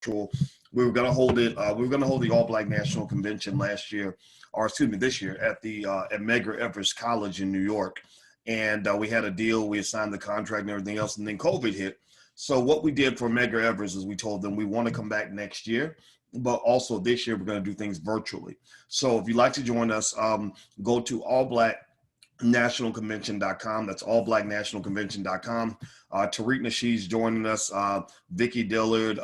virtual. We were going to hold it. We were going to hold the All Black National Convention last year, or excuse me, this year at the at Medgar Evers College in New York, and we had a deal. We signed the contract and everything else, and then COVID hit. So what we did for Medgar Evers is we told them we want to come back next year, but also this year we're going to do things virtually. So if you'd like to join us, go to allblacknationalconvention.com. That's allblacknationalconvention.com. Tariq Nasheed's joining us, Vicki Dillard,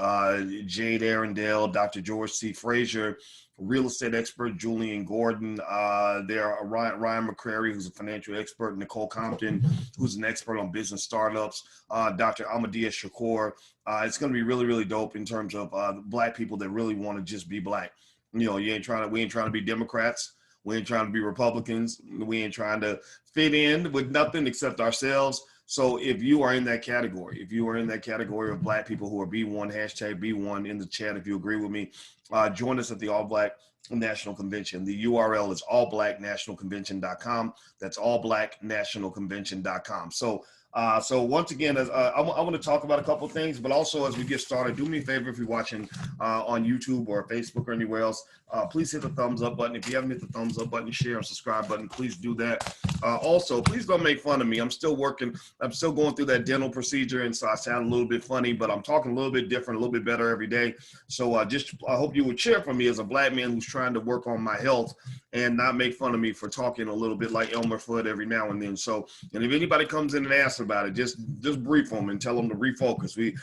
Jade Arundel, Dr. George C. Frazier, real estate expert Julian Gordon. There are Ryan McCrary, who's a financial expert, Nicole Compton, who's an expert on business startups, Dr. Ahmadiyya Shakur. It's going to be really, really dope in terms of Black people that really want to just be Black. You know, we ain't trying to be Democrats. We ain't trying to be Republicans. We ain't trying to fit in with nothing except ourselves. So if you are in that category, of Black people who are B1, hashtag B1 in the chat, if you agree with me, join us at the All Black National Convention. The URL is allblacknationalconvention.com. That's allblacknationalconvention.com. So once again, I want to talk about a couple of things, but also as we get started, do me a favor if you're watching on YouTube or Facebook or anywhere else, please hit the thumbs up button. If you haven't hit the thumbs up button, share and subscribe button, please do that. Also, please don't make fun of me. I'm still working. I'm still going through that dental procedure, and so I sound a little bit funny, but I'm talking a little bit different, a little bit better every day. So I hope you would cheer for me as a Black man who's trying to work on my health and not make fun of me for talking a little bit like Elmer Fudd every now and then. So, and if anybody comes in and asks about it, just brief them and tell them to refocus. We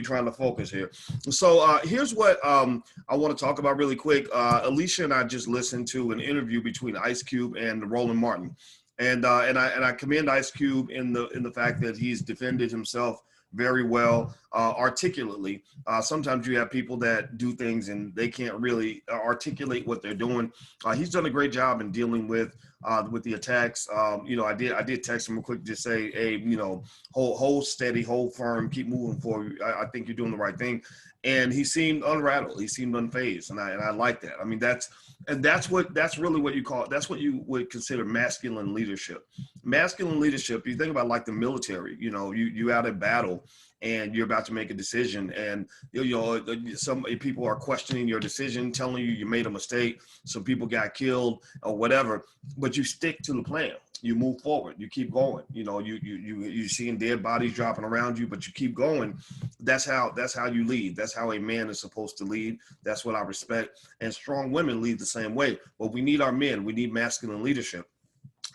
trying to focus here. So here's what I want to talk about really quick. Alicia and I just listened to an interview between Ice Cube and Roland Martin, and I commend Ice Cube in the fact that he's defended himself very well, articulately. Sometimes you have people that do things and they can't really articulate what they're doing. He's done a great job in dealing with the attacks. You know, I did text him real quick to say, hey, you know, hold steady, hold firm, keep moving forward. I think you're doing the right thing. And he seemed unrattled. He seemed unfazed, and I like that. I mean, that's really what you call. That's what you would consider masculine leadership. Masculine leadership. You think about like the military. You know, you out at battle, and you're about to make a decision, and you know some people are questioning your decision, telling you made a mistake. Some people got killed or whatever, but you stick to the plan. You move forward. You keep going. You know, you seeing dead bodies dropping around you, but you keep going. That's how you lead. That's how a man is supposed to lead. That's what I respect. And strong women lead the same way. But we need our men. We need masculine leadership.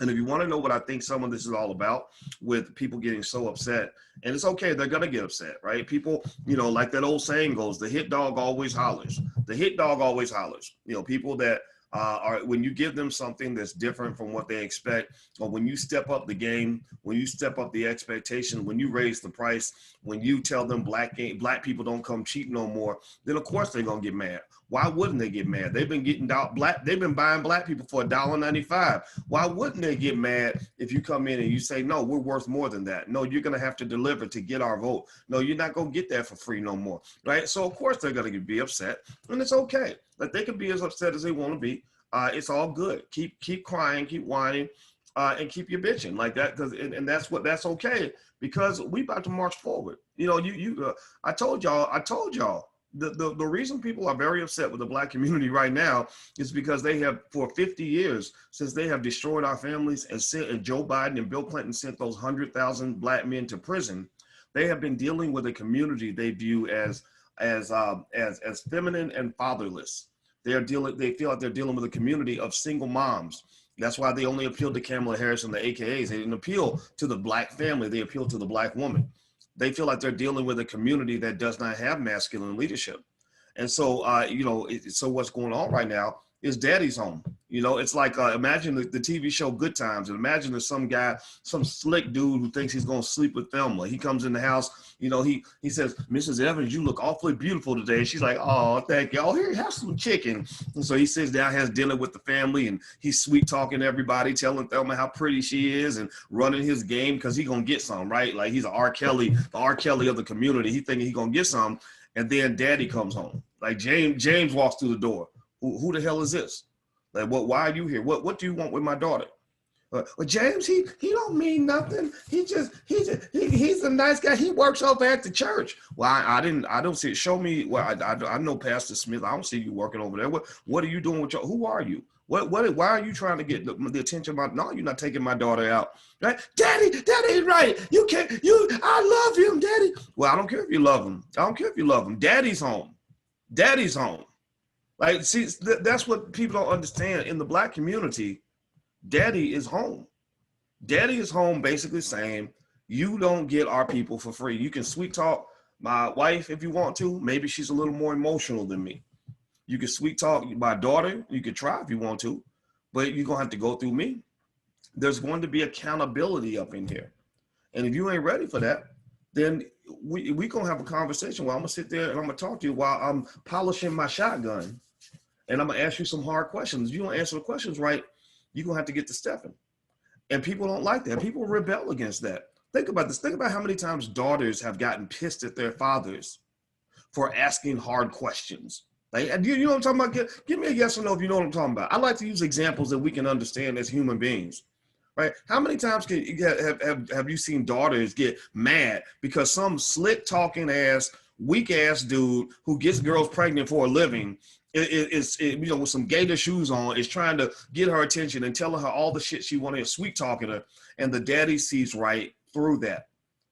And if you want to know what I think some of this is all about, with people getting so upset, and it's okay, they're going to get upset, right? People, you know, like that old saying goes, the hit dog always hollers. The hit dog always hollers. You know, people that are, when you give them something that's different from what they expect, or when you step up the game, when you step up the expectation, when you raise the price, when you tell them black people don't come cheap no more, then of course they're going to get mad. Why wouldn't they get mad? They've been buying black people for $1.95. Why wouldn't they get mad if you come in and you say, no, we're worth more than that. No, you're going to have to deliver to get our vote. No, you're not going to get that for free no more, right? So of course they're going to be upset, and it's okay. Like, they can be as upset as they want to be. It's all good. Keep crying, keep whining, and keep your bitching like that. And that's okay, because we about to march forward. You know, I told y'all. The reason people are very upset with the Black community right now is because they have, for 50 years, since they have destroyed our families and Joe Biden and Bill Clinton sent those 100,000 Black men to prison, they have been dealing with a community they view as feminine and fatherless. They feel like they're dealing with a community of single moms. That's why they only appealed to Kamala Harris and the AKAs. They didn't appeal to the Black family. They appealed to the Black woman. They feel like they're dealing with a community that does not have masculine leadership. And so, so what's going on right now is daddy's home. You know, it's like, imagine the TV show Good Times, and imagine there's some guy, some slick dude who thinks he's going to sleep with Thelma. He comes in the house, you know, he says, Mrs. Evans, you look awfully beautiful today. She's like, oh, thank you. Oh, here, have some chicken. And so he sits down, has dinner with the family, and he's sweet talking to everybody, telling Thelma how pretty she is and running his game because he's going to get some, right? Like, he's the R. Kelly of the community. He thinking he's going to get some. And then daddy comes home. Like, James walks through the door. Who the hell is this? Like, why are you here? What do you want with my daughter? Well, James, he don't mean nothing. He's a nice guy. He works over at the church. Well, I don't see it. Show me. Well, I know Pastor Smith. I don't see you working over there. What are you doing with who are you? Why are you trying to get the attention of no, you're not taking my daughter out. Right? Daddy, that ain't right. I love him, Daddy. Well, I don't care if you love him. I don't care if you love him. Daddy's home. Daddy's home. Like, see, that's what people don't understand in the Black community. Daddy is home. Daddy is home, basically saying, you don't get our people for free. You can sweet talk my wife if you want to. Maybe she's a little more emotional than me. You can sweet talk my daughter. You can try if you want to, but you're going to have to go through me. There's going to be accountability up in here. And if you ain't ready for that, then we going to have a conversation where I'm going to sit there and I'm going to talk to you while I'm polishing my shotgun. And I'm going to ask you some hard questions. If you don't answer the questions right, you're going to have to get to stepping. And people don't like that. People rebel against that. Think about this. Think about how many times daughters have gotten pissed at their fathers for asking hard questions. Like, you know what I'm talking about? Give me a yes or no if you know what I'm talking about. I like to use examples that we can understand as human beings, right? How many times have you seen daughters get mad because some slick talking ass, weak ass dude who gets girls pregnant for a living with some gator shoes on, is trying to get her attention and telling her all the shit she wanted, sweet talking her, and the daddy sees right through that.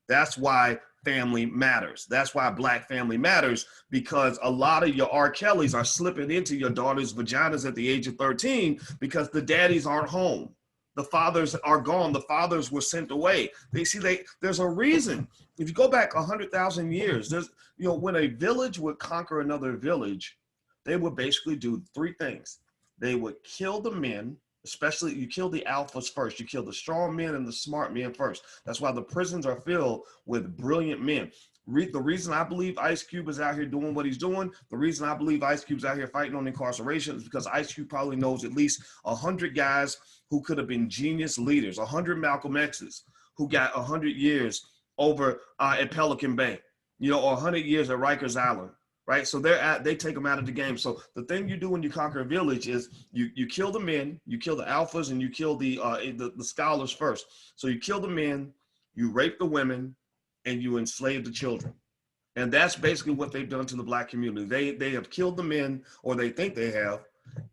That's why family matters. That's why Black family matters, because a lot of your R. Kellys are slipping into your daughter's vaginas at the age of 13 because the daddies aren't home. The fathers are gone. The fathers were sent away. There's a reason. If you go back 100,000 years, when a village would conquer another village, they would basically do three things. They would kill the men, especially you kill the alphas first. You kill the strong men and the smart men first. That's why the prisons are filled with brilliant men. The reason I believe Ice Cube is out here doing what he's doing, the reason I believe Ice Cube's out here fighting on incarceration is because Ice Cube probably knows at least 100 guys who could have been genius leaders, 100 Malcolm X's who got 100 years over at Pelican Bay, or 100 years at Rikers Island. Right, so they take them out of the game. So the thing you do when you conquer a village is you kill the men, you kill the alphas, and you kill the scholars first. So you kill the men, you rape the women, and you enslave the children. And that's basically what they've done to the Black community. They have killed the men, or they think they have,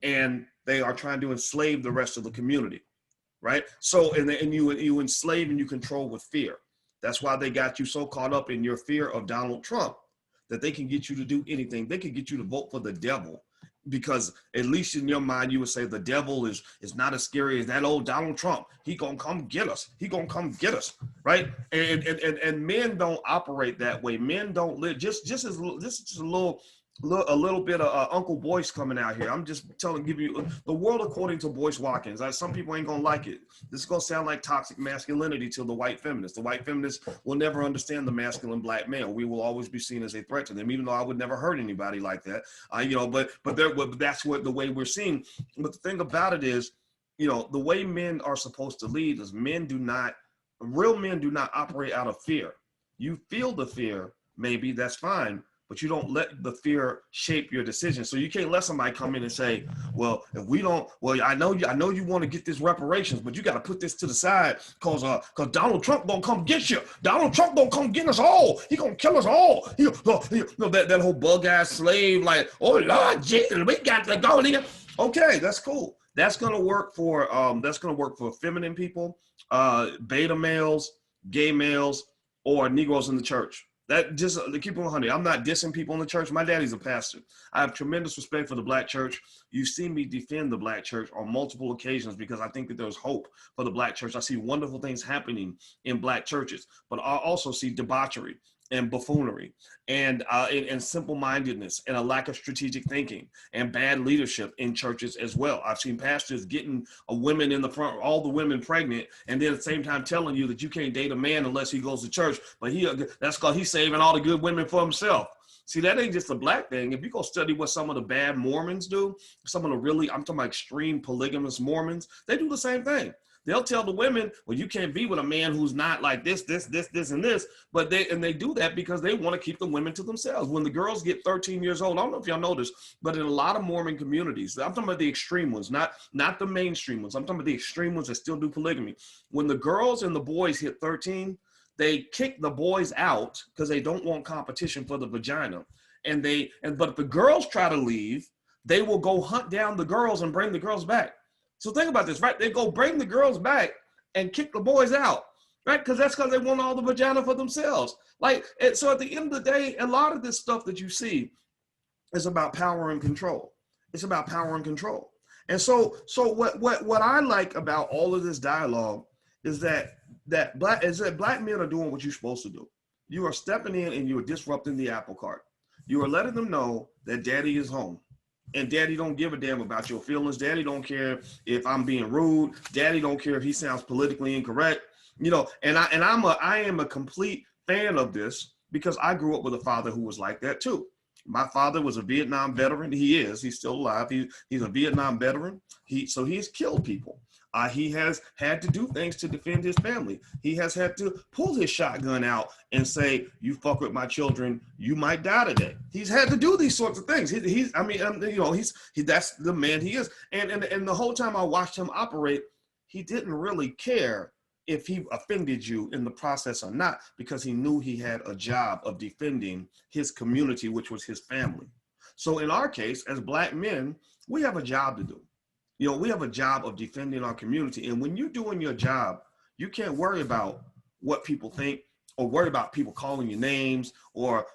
and they are trying to enslave the rest of the community. Right. So and you enslave and you control with fear. That's why they got you so caught up in your fear of Donald Trump, that they can get you to do anything. They can get you to vote for the devil, because at least in your mind, you would say the devil is not as scary as that old Donald Trump. He gonna come get us. He gonna come get us, right? And men don't operate that way. Men don't live just a little bit of Uncle Boyce coming out here. I'm just give you the world according to Boyce Watkins. Some people ain't gonna like it. This is gonna sound like toxic masculinity to the white feminists. The white feminists will never understand the masculine Black male. We will always be seen as a threat to them, even though I would never hurt anybody like that. But that's what the way we're seen. But the thing about it is, the way men are supposed to lead is real men do not operate out of fear. You feel the fear, maybe that's fine, but you don't let the fear shape your decision. So you can't let somebody come in and say, well, if we don't, I know you want to get this reparations, but you got to put this to the side because Donald Trump gonna come get you. Donald Trump gonna come get us all. He gonna kill us all. That whole bug ass slave, like, oh Lord Jesus, we got to go. Okay, that's cool. That's gonna work for feminine people, beta males, gay males, or Negroes in the church. That just to keep it 100. I'm not dissing people in the church. My daddy's a pastor. I have tremendous respect for the Black church. You've seen me defend the Black church on multiple occasions because I think that there's hope for the Black church. I see wonderful things happening in Black churches, but I also see debauchery and buffoonery and simple-mindedness and a lack of strategic thinking and bad leadership in churches as well. I've seen pastors getting women in the front, all the women pregnant, and then at the same time telling you that you can't date a man unless he goes to church, but that's because he's saving all the good women for himself. See, that ain't just a Black thing. If you go study what some of the bad Mormons do, some of the really, I'm talking about extreme polygamous Mormons, they do the same thing. They'll tell the women, well, you can't be with a man who's not like this, and this. But they do that because they want to keep the women to themselves. When the girls get 13 years old, I don't know if y'all know this, but in a lot of Mormon communities, I'm talking about the extreme ones, not the mainstream ones. I'm talking about the extreme ones that still do polygamy. When the girls and the boys hit 13, they kick the boys out because they don't want competition for the vagina. But if the girls try to leave, they will go hunt down the girls and bring the girls back. So think about this, right? They go bring the girls back and kick the boys out, right? Because they want all the vagina for themselves. So at the end of the day, a lot of this stuff that you see is about power and control. It's about power and control. And so what I like about all of this dialogue is that black men are doing what you're supposed to do. You are stepping in and you are disrupting the apple cart. You are letting them know that daddy is home. And daddy don't give a damn about your feelings. Daddy don't care if I'm being rude. Daddy don't care if he sounds politically incorrect. And I am a complete fan of this because I grew up with a father who was like that too. My father was a Vietnam veteran. He's still alive. He's a Vietnam veteran. He's killed people. He has had to do things to defend his family. He has had to pull his shotgun out and say, you fuck with my children, you might die today. He's had to do these sorts of things. That's the man he is. And the whole time I watched him operate, he didn't really care if he offended you in the process or not, because he knew he had a job of defending his community, which was his family. So in our case, as black men, we have a job to do. We have a job of defending our community. And when you're doing your job, you can't worry about what people think or worry about people calling you names. Or,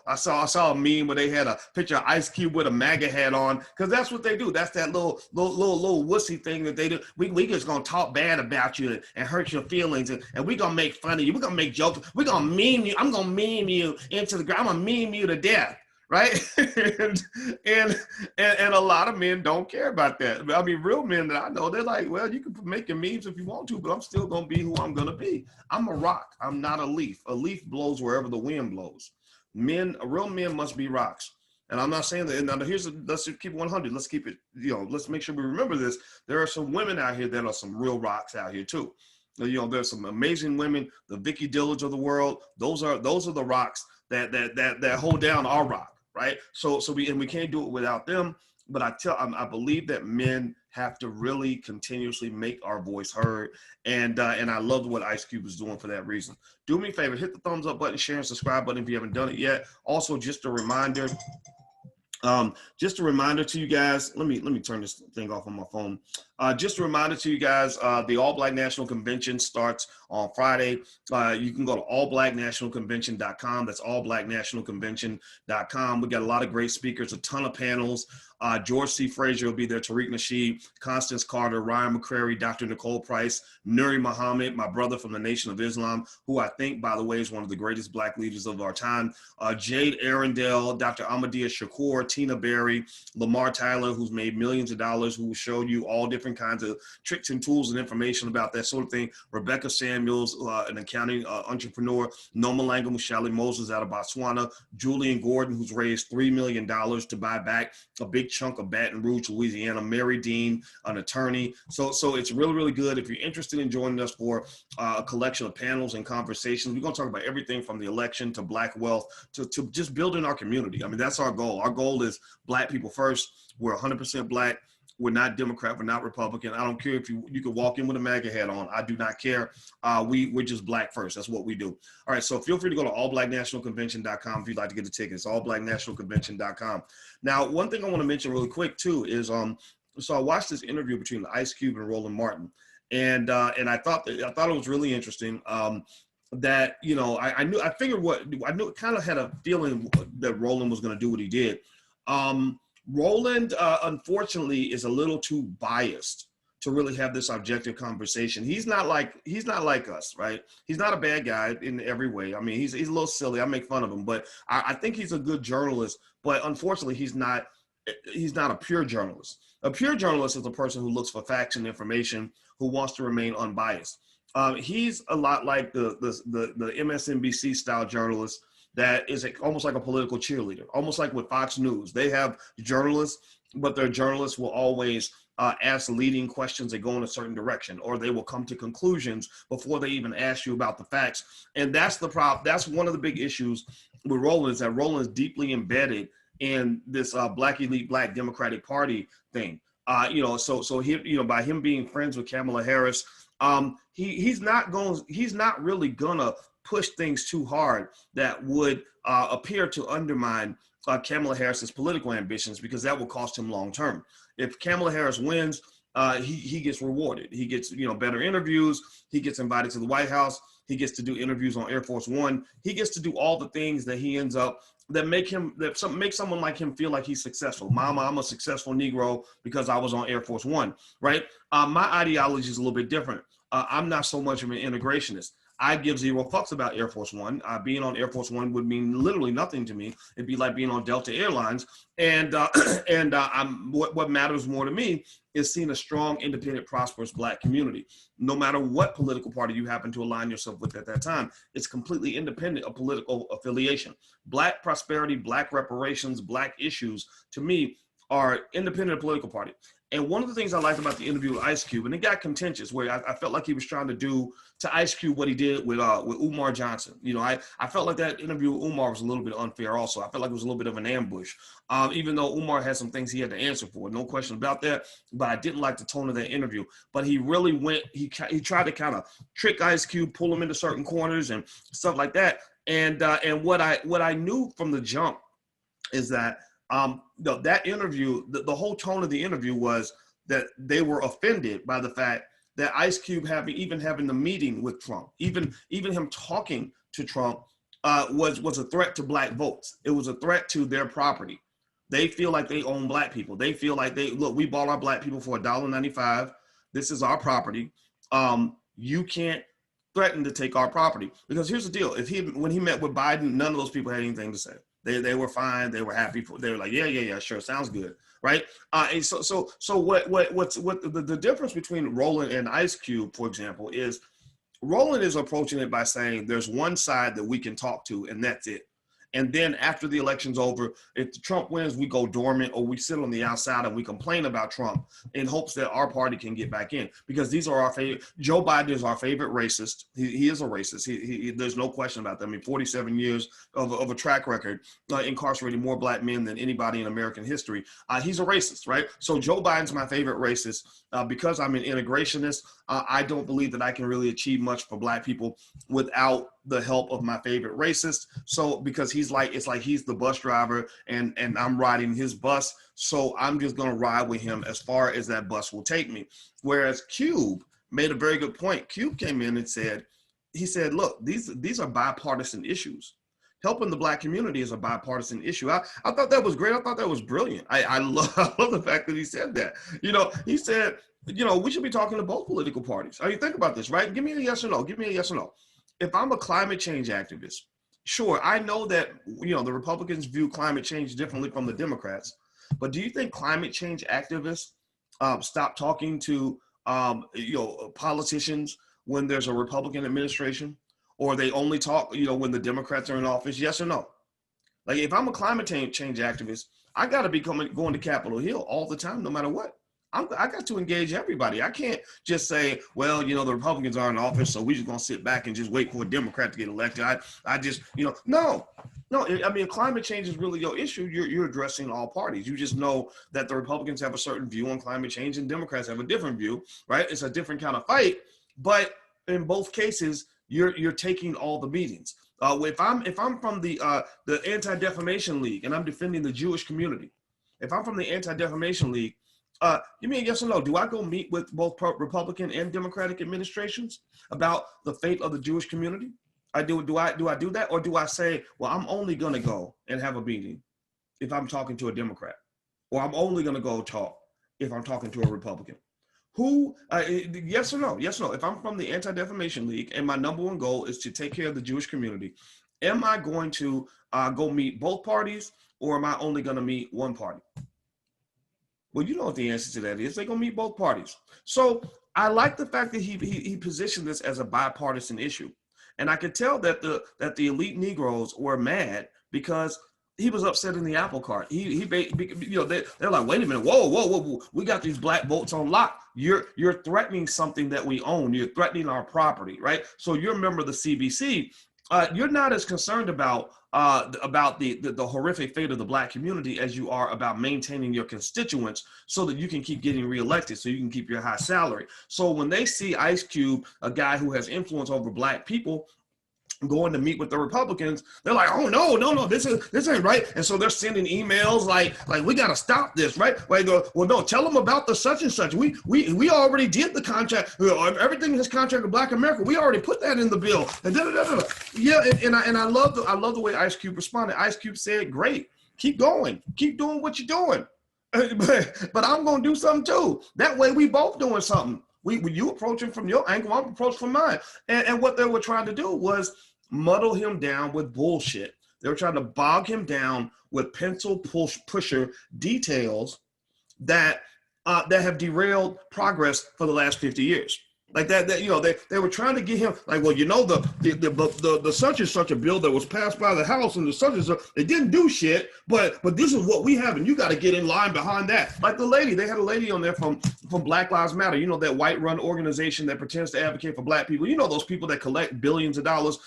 I saw a meme where they had a picture of Ice Cube with a MAGA hat on, because that's what they do. That's that little wussy thing that they do. We just gonna talk bad about you and hurt your feelings, and we gonna make fun of you. We're gonna make jokes. We're gonna meme you. I'm gonna meme you into the ground. I'm gonna meme you to death. Right? and a lot of men don't care about that. I mean, real men that I know, they're like, well, you can make your memes if you want to, but I'm still going to be who I'm going to be. I'm a rock. I'm not a leaf. A leaf blows wherever the wind blows. Real men must be rocks. And I'm not saying that. Now, let's keep 100. Let's keep it, let's make sure we remember this. There are some women out here that are some real rocks out here too. There's some amazing women, the Vicky Dillage of the world. Those are the rocks that hold down our rock. Right. So we can't do it without them. But I believe that men have to really continuously make our voice heard. And I love what Ice Cube is doing for that reason. Do me a favor, hit the thumbs up button, share and subscribe button if you haven't done it yet. Also, just a reminder to you guys, let me turn this thing off on my phone. Just a reminder to you guys, the All Black National Convention starts on Friday. You can go to allblacknationalconvention.com. That's allblacknationalconvention.com. We got a lot of great speakers, a ton of panels. George C. Frazier will be there, Tariq Nasheed, Constance Carter, Ryan McCrary, Dr. Nicole Price, Nuri Muhammad, my brother from the Nation of Islam, who I think, by the way, is one of the greatest black leaders of our time, Jade Arundel, Dr. Ahmadiyya Shakur, Tina Berry, Lamar Tyler, who's made millions of dollars, who will show you all different kinds of tricks and tools and information about that sort of thing. Rebecca Samuels, an accounting entrepreneur, Noma Langa Mushali Moses out of Botswana, Julian Gordon, who's raised $3 million to buy back a big chunk of Baton Rouge, Louisiana, Mary Dean, an attorney. So it's really, really good. If you're interested in joining us for a collection of panels and conversations, we're going to talk about everything from the election to black wealth to just building our community. I mean, that's our goal. Our goal is black people first. We're 100% black. We're not Democrat. We're not Republican. I don't care if you could walk in with a MAGA hat on. I do not care. We're just black first. That's what we do. All right. So feel free to go to allblacknationalconvention.com if you'd like to get the tickets. Allblacknationalconvention.com. Now, one thing I want to mention really quick too is so I watched this interview between Ice Cube and Roland Martin, and I thought it was really interesting. That I knew it kind of had a feeling that Roland was going to do what he did. Roland, unfortunately, is a little too biased to really have this objective conversation. He's not like us, right? He's not a bad guy in every way. I mean, he's a little silly. I make fun of him, but I think he's a good journalist. But unfortunately, he's not a pure journalist. A pure journalist is a person who looks for facts and information, who wants to remain unbiased. He's a lot like the MSNBC style journalist that is almost like a political cheerleader, almost like with Fox News. They have journalists, but their journalists will always ask leading questions that go in a certain direction, or they will come to conclusions before they even ask you about the facts. And that's the problem. That's one of the big issues with Roland, is that Roland is deeply embedded in this Black elite, Black Democratic Party thing. So he, by him being friends with Kamala Harris, he's not really gonna push things too hard that would appear to undermine Kamala Harris's political ambitions, because that will cost him long term. If Kamala Harris wins, he gets rewarded. He gets better interviews. He gets invited to the White House. He gets to do interviews on Air Force One. He gets to do all the things that he ends up that make someone like him feel like he's successful. Mama, I'm a successful Negro because I was on Air Force One, right? My ideology is a little bit different. I'm not so much of an integrationist. I give zero fucks about Air Force One. Being on Air Force One would mean literally nothing to me. It'd be like being on Delta Airlines. And what matters more to me is seeing a strong, independent, prosperous Black community. No matter what political party you happen to align yourself with at that time, it's completely independent of political affiliation. Black prosperity, Black reparations, Black issues, to me, are independent of political party. And one of the things I liked about the interview with Ice Cube, and it got contentious, where I felt like he was trying to do to Ice Cube what he did with Umar Johnson. I felt like that interview with Umar was a little bit unfair also. I felt like it was a little bit of an ambush, even though Umar had some things he had to answer for, no question about that. But I didn't like the tone of that interview. But he really he tried to kind of trick Ice Cube, pull him into certain corners and stuff like that. And what I knew from the jump is that that interview, the whole tone of the interview was that they were offended by the fact that Ice Cube having the meeting with Trump, even him talking to Trump, was a threat to Black votes. It was a threat to their property. They feel like they own Black people. They feel like we bought our Black people for $1.95. This is our property. You can't threaten to take our property, because here's the deal: when he met with Biden, none of those people had anything to say. They were fine. They were happy. They were like, yeah, sure, sounds good, right? And so what's the difference between Roland and Ice Cube, for example, is Roland is approaching it by saying there's one side that we can talk to, and that's it. And then after the election's over, if Trump wins, we go dormant, or we sit on the outside and we complain about Trump in hopes that our party can get back in. Because these are our favorite. Joe Biden is our favorite racist. He is a racist. There's no question about that. I mean, 47 years of a track record, incarcerating more Black men than anybody in American history. He's a racist, right? So Joe Biden's my favorite racist. Because I'm an integrationist, I don't believe that I can really achieve much for Black people without the help of my favorite racist. So because it's like he's the bus driver and I'm riding his bus, so I'm just gonna ride with him as far as that bus will take me. Whereas Cube made a very good point. Cube came in and said, look, these are bipartisan issues. Helping the Black community is a bipartisan issue. I thought that was great. I thought that was brilliant. I love the fact that he said that. He said, we should be talking to both political parties. I mean, think about this, right? Give me a yes or no. Give me a yes or no. If I'm a climate change activist, sure, I know that, the Republicans view climate change differently from the Democrats, but do you think climate change activists stop talking to, politicians when there's a Republican administration, or they only talk, when the Democrats are in office? Yes or no? Like, if I'm a climate change activist, I got to be going to Capitol Hill all the time, no matter what. I got to engage everybody. I can't just say, well, the Republicans are in office, so we just gonna sit back and just wait for a Democrat to get elected. I just, no. I mean, climate change is really your issue. You're addressing all parties. You just know that the Republicans have a certain view on climate change and Democrats have a different view, right? It's a different kind of fight, but in both cases, you're taking all the meetings. If I'm from the Anti-Defamation League and I'm defending the Jewish community, if I'm from the Anti-Defamation League, give me a yes or no. Do I go meet with both Republican and Democratic administrations about the fate of the Jewish community? Do I do that? Or do I say, well, I'm only going to go and have a meeting if I'm talking to a Democrat, or I'm only going to go talk if I'm talking to a Republican? Yes or no? Yes or no? If I'm from the Anti-Defamation League and my number one goal is to take care of the Jewish community, am I going to go meet both parties, or am I only going to meet one party? Well, you know what the answer to that is. They're going to meet both parties. So I like the fact that he positioned this as a bipartisan issue. And I could tell that the elite Negroes were mad because he was upset in the apple cart. They're like, wait a minute, whoa, we got these black votes on lock. You're threatening something that we own. You're threatening our property, right? So you're a member of the CBC. You're not as concerned about the horrific fate of the black community as you are about maintaining your constituents so that you can keep getting reelected, so you can keep your high salary. So when they see Ice Cube, a guy who has influence over black people, going to meet with the Republicans, they're like, oh no, this ain't right. And so they're sending emails like we got to stop this, right? Like, well, no, tell them about the such and such. We already did the contract. Everything in this contract of Black America, we already put that in the bill. And yeah, and I love the way Ice Cube responded. Ice Cube said, great, keep going, keep doing what you're doing, but I'm gonna do something too. That way, we both doing something. You approaching from your angle, I'm approaching from mine. And what they were trying to do was muddle him down with bullshit. They were trying to bog him down with pencil pusher details that have derailed progress for the last 50 years. Like that they were trying to get him like, well, the such and such a bill that was passed by the House and the such and such, it didn't do shit, but this is what we have, and you got to get in line behind that. Like they had a lady on there from Black Lives Matter, that white-run organization that pretends to advocate for black people. Those people that collect billions of dollars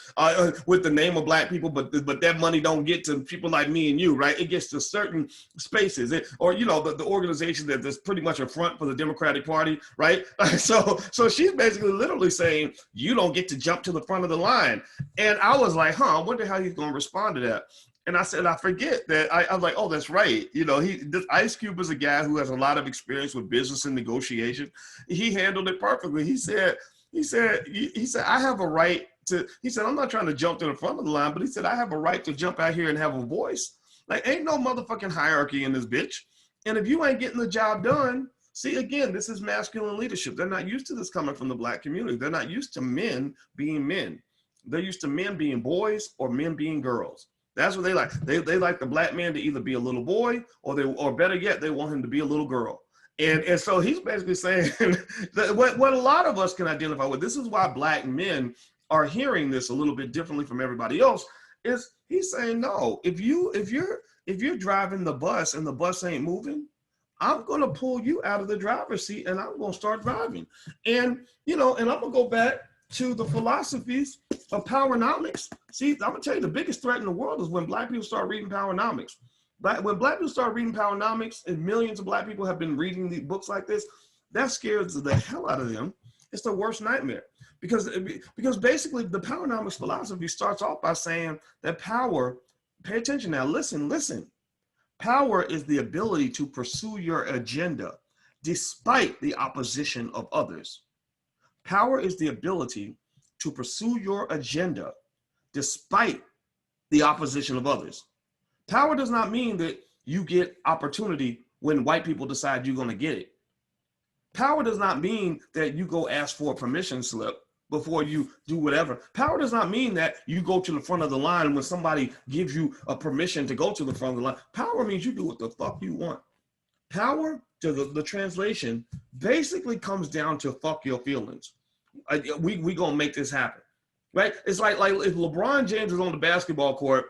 with the name of black people, but that money don't get to people like me and you, right? It gets to certain spaces, or the organization that's pretty much a front for the Democratic Party, right? So she's basically literally saying, you don't get to jump to the front of the line. And I was like, I wonder how he's going to respond to that. And I said, I forget that. I was like, oh, that's right. This Ice Cube is a guy who has a lot of experience with business and negotiation. He handled it perfectly. He said, I have a right to, he said, I'm not trying to jump to the front of the line, but he said, I have a right to jump out here and have a voice. Like, ain't no motherfucking hierarchy in this bitch. And if you ain't getting the job done, see, again, this is masculine leadership. They're not used to this coming from the black community. They're not used to men being men. They're used to men being boys or men being girls. That's what they like. They like the black man to either be a little boy or better yet, they want him to be a little girl. And so he's basically saying that what a lot of us can identify with, this is why black men are hearing this a little bit differently from everybody else, is he's saying, no, if you're driving the bus and the bus ain't moving, I'm going to pull you out of the driver's seat and I'm going to start driving. And, and I'm going to go back to the philosophies of powernomics. See, I'm going to tell you, the biggest threat in the world is when black people start reading powernomics. When black people start reading powernomics, and millions of black people have been reading these books like this, that scares the hell out of them. It's the worst nightmare. Because basically the powernomics philosophy starts off by saying that power, pay attention now, listen. Power is the ability to pursue your agenda despite the opposition of others. Power is the ability to pursue your agenda despite the opposition of others. Power does not mean that you get opportunity when white people decide you're going to get it. Power does not mean that you go ask for a permission slip before you do whatever. Power does not mean that you go to the front of the line when somebody gives you a permission to go to the front of the line. Power means you do what the fuck you want. Power, to the translation, basically comes down to fuck your feelings. We gonna make this happen, right? It's like if LeBron James is on the basketball court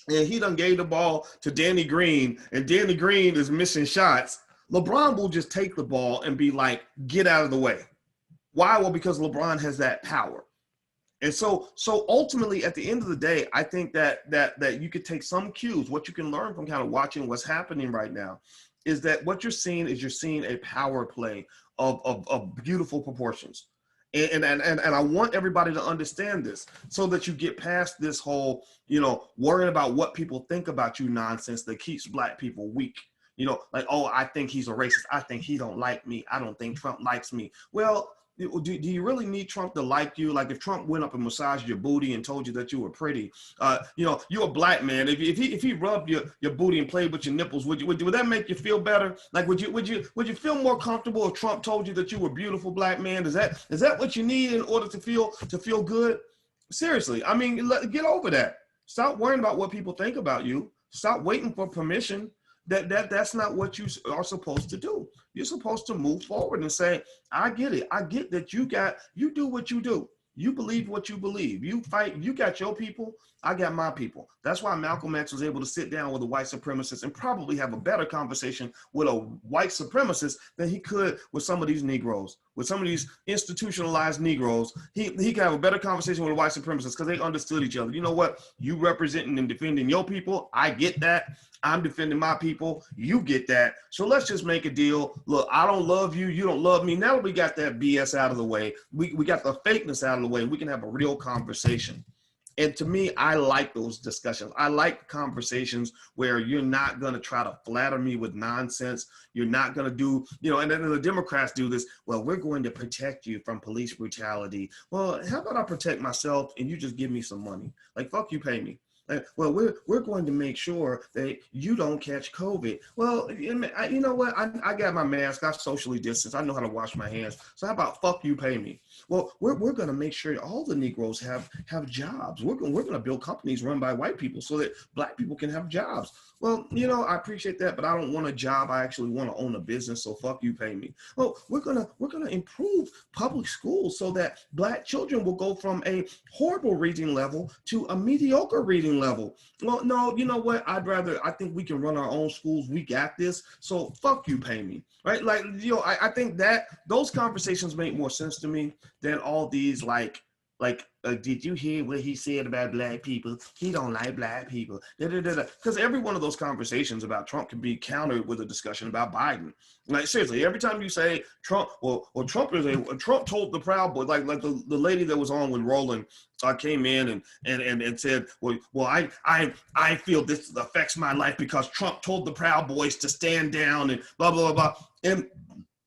and he done gave the ball to Danny Green and Danny Green is missing shots, LeBron will just take the ball and be like, get out of the way. Why? Well, because LeBron has that power. And so ultimately, at the end of the day, I think that you could take some cues. What you can learn from kind of watching what's happening right now is that what you're seeing a power play of beautiful proportions. And I want everybody to understand this so that you get past this whole, worrying about what people think about you nonsense that keeps black people weak. Like, oh, I think he's a racist. I think he don't like me. I don't think Trump likes me. Well, do you really need Trump to like you? Like if Trump went up and massaged your booty and told you that you were pretty, you're a black man. If he rubbed your booty and played with your nipples, would that make you feel better? Like would you feel more comfortable if Trump told you that you were a beautiful black man? Is that what you need in order to feel good? Seriously, I mean, get over that. Stop worrying about what people think about you. Stop waiting for permission. That's not what you are supposed to do. You're supposed to move forward and say, I get it. I get that you do what you do. You believe what you believe. You fight. You got your people. I got my people. That's why Malcolm X was able to sit down with a white supremacist and probably have a better conversation with a white supremacist than he could with some of these Negroes, with some of these institutionalized Negroes. He could have a better conversation with a white supremacist because they understood each other. You know what? You representing and defending your people. I get that. I'm defending my people. You get that. So let's just make a deal. Look, I don't love you. You don't love me. Now that we got that BS out of the way, we got the fakeness out of the way, we can have a real conversation. And to me, I like those discussions. I like conversations where you're not going to try to flatter me with nonsense. You're not going to do, and then the Democrats do this. Well, we're going to protect you from police brutality. Well, how about I protect myself and you just give me some money? Like, fuck you, pay me. Well, we're going to make sure that you don't catch COVID. Well, you know what? I got my mask. I socially distance. I know how to wash my hands. So how about fuck you, pay me? Well, we're going to make sure all the Negroes have jobs. We're going to build companies run by white people so that black people can have jobs. Well, I appreciate that, but I don't want a job. I actually want to own a business. So fuck you, pay me. Well, we're gonna improve public schools so that black children will go from a horrible reading level to a mediocre reading level. Well, no, you know what? I think we can run our own schools. We got this. So fuck you, pay me. Right? Like, I think that those conversations make more sense to me than all these did you hear what he said about black people? He don't like black people. Because every one of those conversations about Trump can be countered with a discussion about Biden. Like, seriously, every time you say Trump, Trump told the Proud Boys, like the lady that was on when Roland came in and said, well, I feel this affects my life because Trump told the Proud Boys to stand down and blah, blah, blah, blah.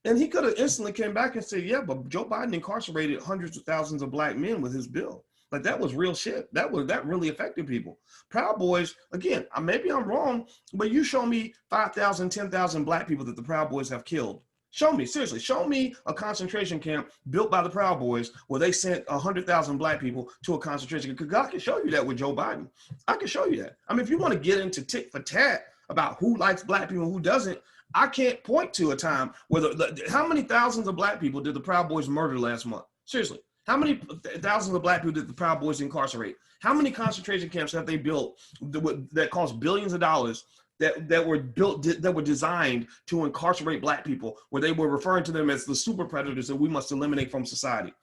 And he could have instantly came back and said, yeah, but Joe Biden incarcerated hundreds of thousands of black men with his bill. Like, that was real shit. That really affected people. Proud Boys, again, maybe I'm wrong, but you show me 5,000, 10,000 black people that the Proud Boys have killed. Show me, seriously, show me a concentration camp built by the Proud Boys where they sent 100,000 black people to a concentration camp. Because God can show you that with Joe Biden. I can show you that. I mean, if you want to get into tit for tat about who likes black people and who doesn't, I can't point to a time where how many thousands of black people did the Proud Boys murder last month? Seriously, how many thousands of black people did the Proud Boys incarcerate? How many concentration camps have they built that cost billions of dollars that were built, that were designed to incarcerate black people, where they were referring to them as the super predators that we must eliminate from society?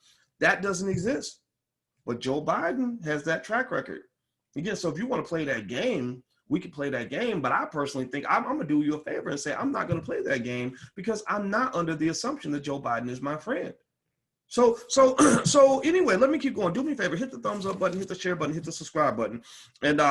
That doesn't exist. But Joe Biden has that track record. Again, so if you want to play that game, we could play that game, but I personally think I'm going to do you a favor and say I'm not going to play that game because I'm not under the assumption that Joe Biden is my friend. So anyway, let me keep going. Do me a favor, hit the thumbs up button, hit the share button, hit the subscribe button. And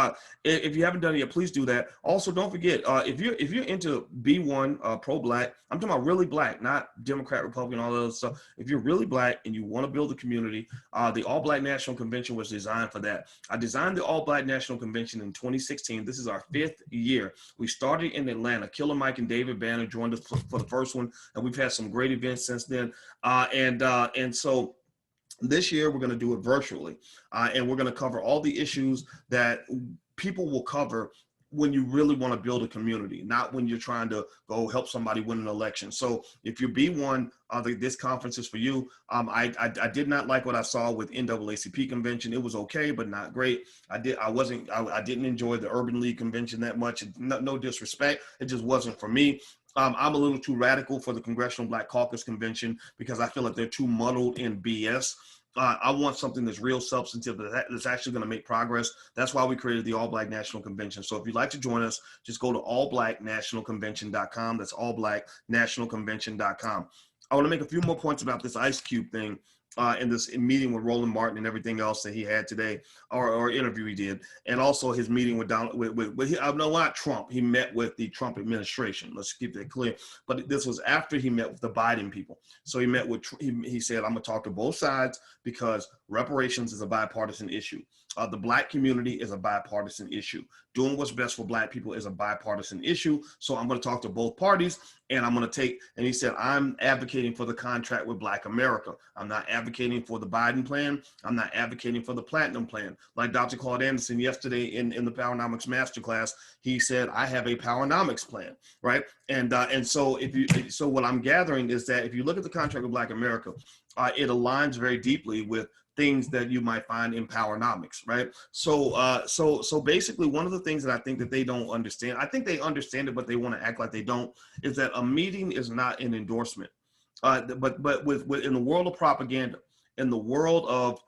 if you haven't done it yet, please do that. Also, don't forget, if you're into B1, pro-black, I'm talking about really black, not Democrat, Republican, all that other stuff. If you're really black and you want to build a community, the All Black National Convention was designed for that. I designed the All Black National Convention in 2016. This is our 5th year. We started in Atlanta. Killer Mike and David Banner joined us for the first one, and we've had some great events since then. And so this year we're going to do it virtually, and we're going to cover all the issues that people will cover when you really want to build a community, not when you're trying to go help somebody win an election. So if you're B1, this conference is for you. I did not like what I saw with NAACP convention. It was okay, but not great. I didn't enjoy the Urban League convention that much. No disrespect. It just wasn't for me. I'm a little too radical for the Congressional Black Caucus Convention because I feel like they're too muddled in BS. I want something that's real substantive, that's actually going to make progress. That's why we created the All Black National Convention. So if you'd like to join us, just go to allblacknationalconvention.com. That's allblacknationalconvention.com. I want to make a few more points about this Ice Cube thing. In this meeting with Roland Martin and everything else that he had today, or interview he did, and also his meeting with not Trump. He met with the Trump administration. Let's keep that clear. But this was after he met with the Biden people. So he met with. He said, "I'm going to talk to both sides because reparations is a bipartisan issue. The black community is a bipartisan issue. Doing what's best for black people is a bipartisan issue. So I'm going to talk to both parties, and I'm going to take." And he said, "I'm advocating for the contract with Black America. I'm not advocating for the Biden plan. I'm not advocating for the Platinum plan." Like Dr. Claude Anderson yesterday in the Powernomics Masterclass, he said, "I have a Powernomics plan," right? And so so what I'm gathering is that if you look at the contract with Black America, it aligns very deeply with things that you might find in powernomics, right? So basically, one of the things that I think that they don't understand, I think they understand it, but they want to act like they don't, is that a meeting is not an endorsement. But with in the world of propaganda, in the world of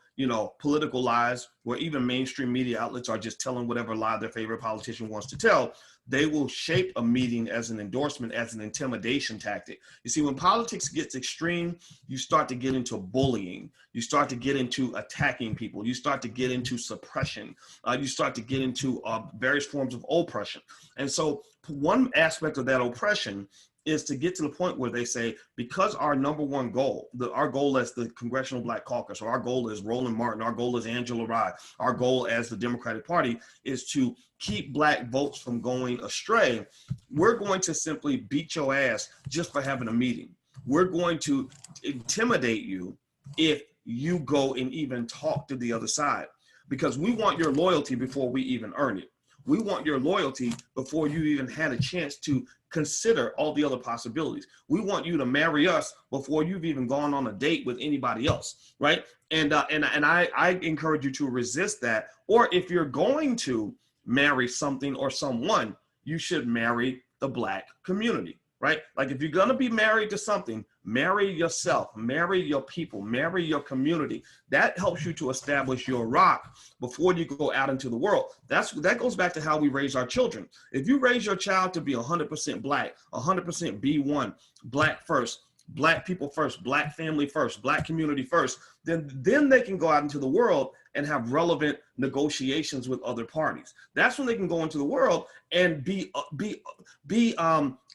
political lies, where even mainstream media outlets are just telling whatever lie their favorite politician wants to tell, they will shape a meeting as an endorsement, as an intimidation tactic. You see, when politics gets extreme, you start to get into bullying. You start to get into attacking people. You start to get into suppression. You start to get into various forms of oppression. And so one aspect of that oppression is to get to the point where they say, because our number one goal, our goal as the Congressional Black Caucus, or our goal as Roland Martin, our goal as Angela Rye, our goal as the Democratic Party is to keep Black votes from going astray, we're going to simply beat your ass just for having a meeting. We're going to intimidate you if you go and even talk to the other side, because we want your loyalty before we even earn it. We want your loyalty before you even had a chance to consider all the other possibilities. We want you to marry us before you've even gone on a date with anybody else, right? And I encourage you to resist that. Or if you're going to marry something or someone, you should marry the Black community, right? Like, if you're going to be married to something, marry yourself, marry your people, marry your community. That helps you to establish your rock before you go out into the world. That goes back to how we raise our children. If you raise your child to be 100% Black, 100% B1, Black first, Black people first, Black family first, Black community first, then they can go out into the world and have relevant negotiations with other parties. That's when they can go into the world and be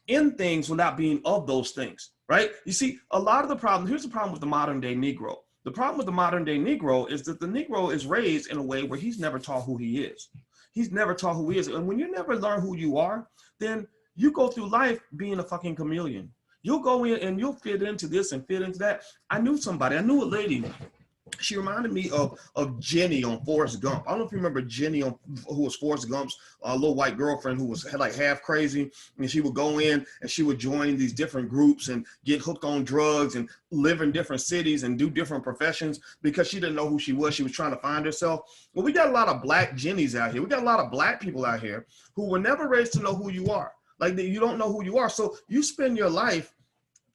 in things without being of those things, right? You see, a lot of the problem, here's the problem with the modern day Negro. The problem with the modern day Negro is that the Negro is raised in a way where he's never taught who he is. He's never taught who he is. And when you never learn who you are, then you go through life being a fucking chameleon. You'll go in and you'll fit into this and fit into that. I knew a lady. She reminded me of Jenny on Forrest Gump. I don't know if you remember Jenny, who was Forrest Gump's little white girlfriend, who had like half crazy. And she would go in and she would join these different groups and get hooked on drugs and live in different cities and do different professions because she didn't know who she was. She was trying to find herself. Well, we got a lot of Black Jennies out here. We got a lot of Black people out here who were never raised to know who you are. Like, you don't know who you are. So you spend your life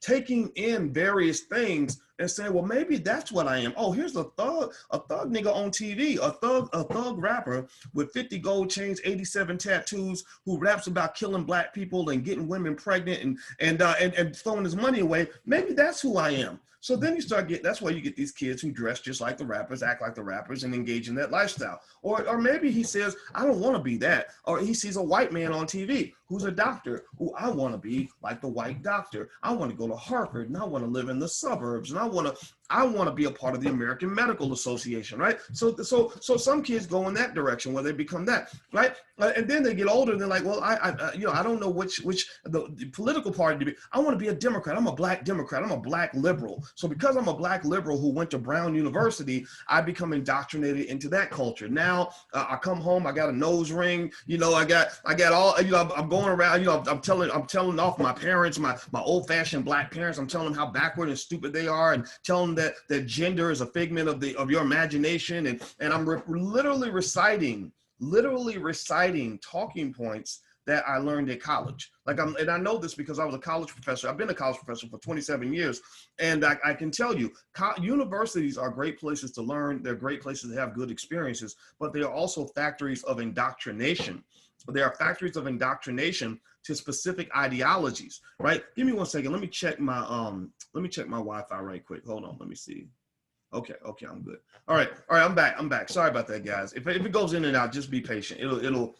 taking in various things and saying, well, maybe that's what I am. Oh, here's a thug nigga on TV, a thug rapper with 50 gold chains, 87 tattoos, who raps about killing Black people and getting women pregnant and throwing his money away. Maybe that's who I am. So then you start getting, that's why you get these kids who dress just like the rappers, act like the rappers, and engage in that lifestyle. Or maybe he says, I don't want to be that. Or he sees a white man on TV who's a doctor, who I want to be like the white doctor. I want to go to Harvard, and I want to live in the suburbs, and I want to be a part of the American Medical Association, right? So some kids go in that direction where they become that, right? And then they get older and they're like, well, I don't know which the political party to be. I want to be a Democrat. I'm a Black Democrat. I'm a Black liberal. So because I'm a Black liberal who went to Brown University, I become indoctrinated into that culture. Now I come home, I got a nose ring, I got all, I'm going around, I'm telling off my parents, my old-fashioned Black parents. I'm telling them how backward and stupid they are, and telling them that gender is a figment of your imagination, and I'm literally reciting talking points that I learned at college. And I know this because I was a college professor. I've been a college professor for 27 years, and I can tell you, universities are great places to learn. They're great places to have good experiences, but they are also factories of indoctrination. They are factories of indoctrination to specific ideologies, right? Give me 1 second. Let me check my Wi-Fi right quick. Hold on, let me see. Okay, I'm good. All right, I'm back. Sorry about that, guys. If it goes in and out, just be patient. It'll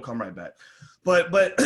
come right back. But but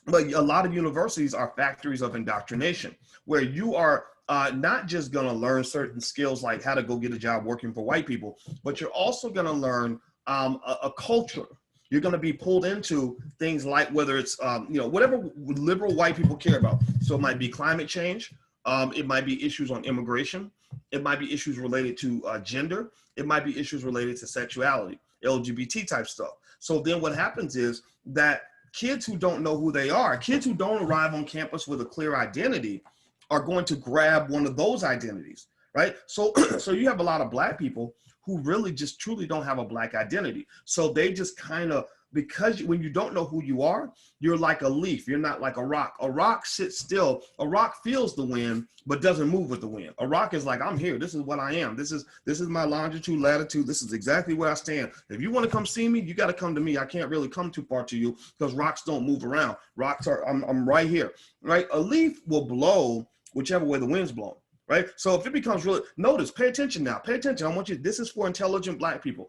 a lot of universities are factories of indoctrination, where you are not just going to learn certain skills like how to go get a job working for white people, but you're also going to learn a culture. You're going to be pulled into things like whether it's, whatever liberal white people care about. So it might be climate change. It might be issues on immigration. It might be issues related to gender. It might be issues related to sexuality, LGBT type stuff. So then what happens is that kids who don't know who they are, kids who don't arrive on campus with a clear identity, are going to grab one of those identities, right? So, so you have a lot of black people who really just truly don't have a black identity. So they just kind of, because when you don't know who you are, you're like a leaf. You're not like a rock. A rock sits still. A rock feels the wind, but doesn't move with the wind. A rock is like, I'm here. This is what I am. This is my longitude, latitude. This is exactly where I stand. If you want to come see me, you got to come to me. I can't really come too far to you because rocks don't move around. Rocks are, I'm right here, right? A leaf will blow whichever way the wind's blowing, right? So if it becomes really, notice, pay attention now. Pay attention. I want you, this is for intelligent black people.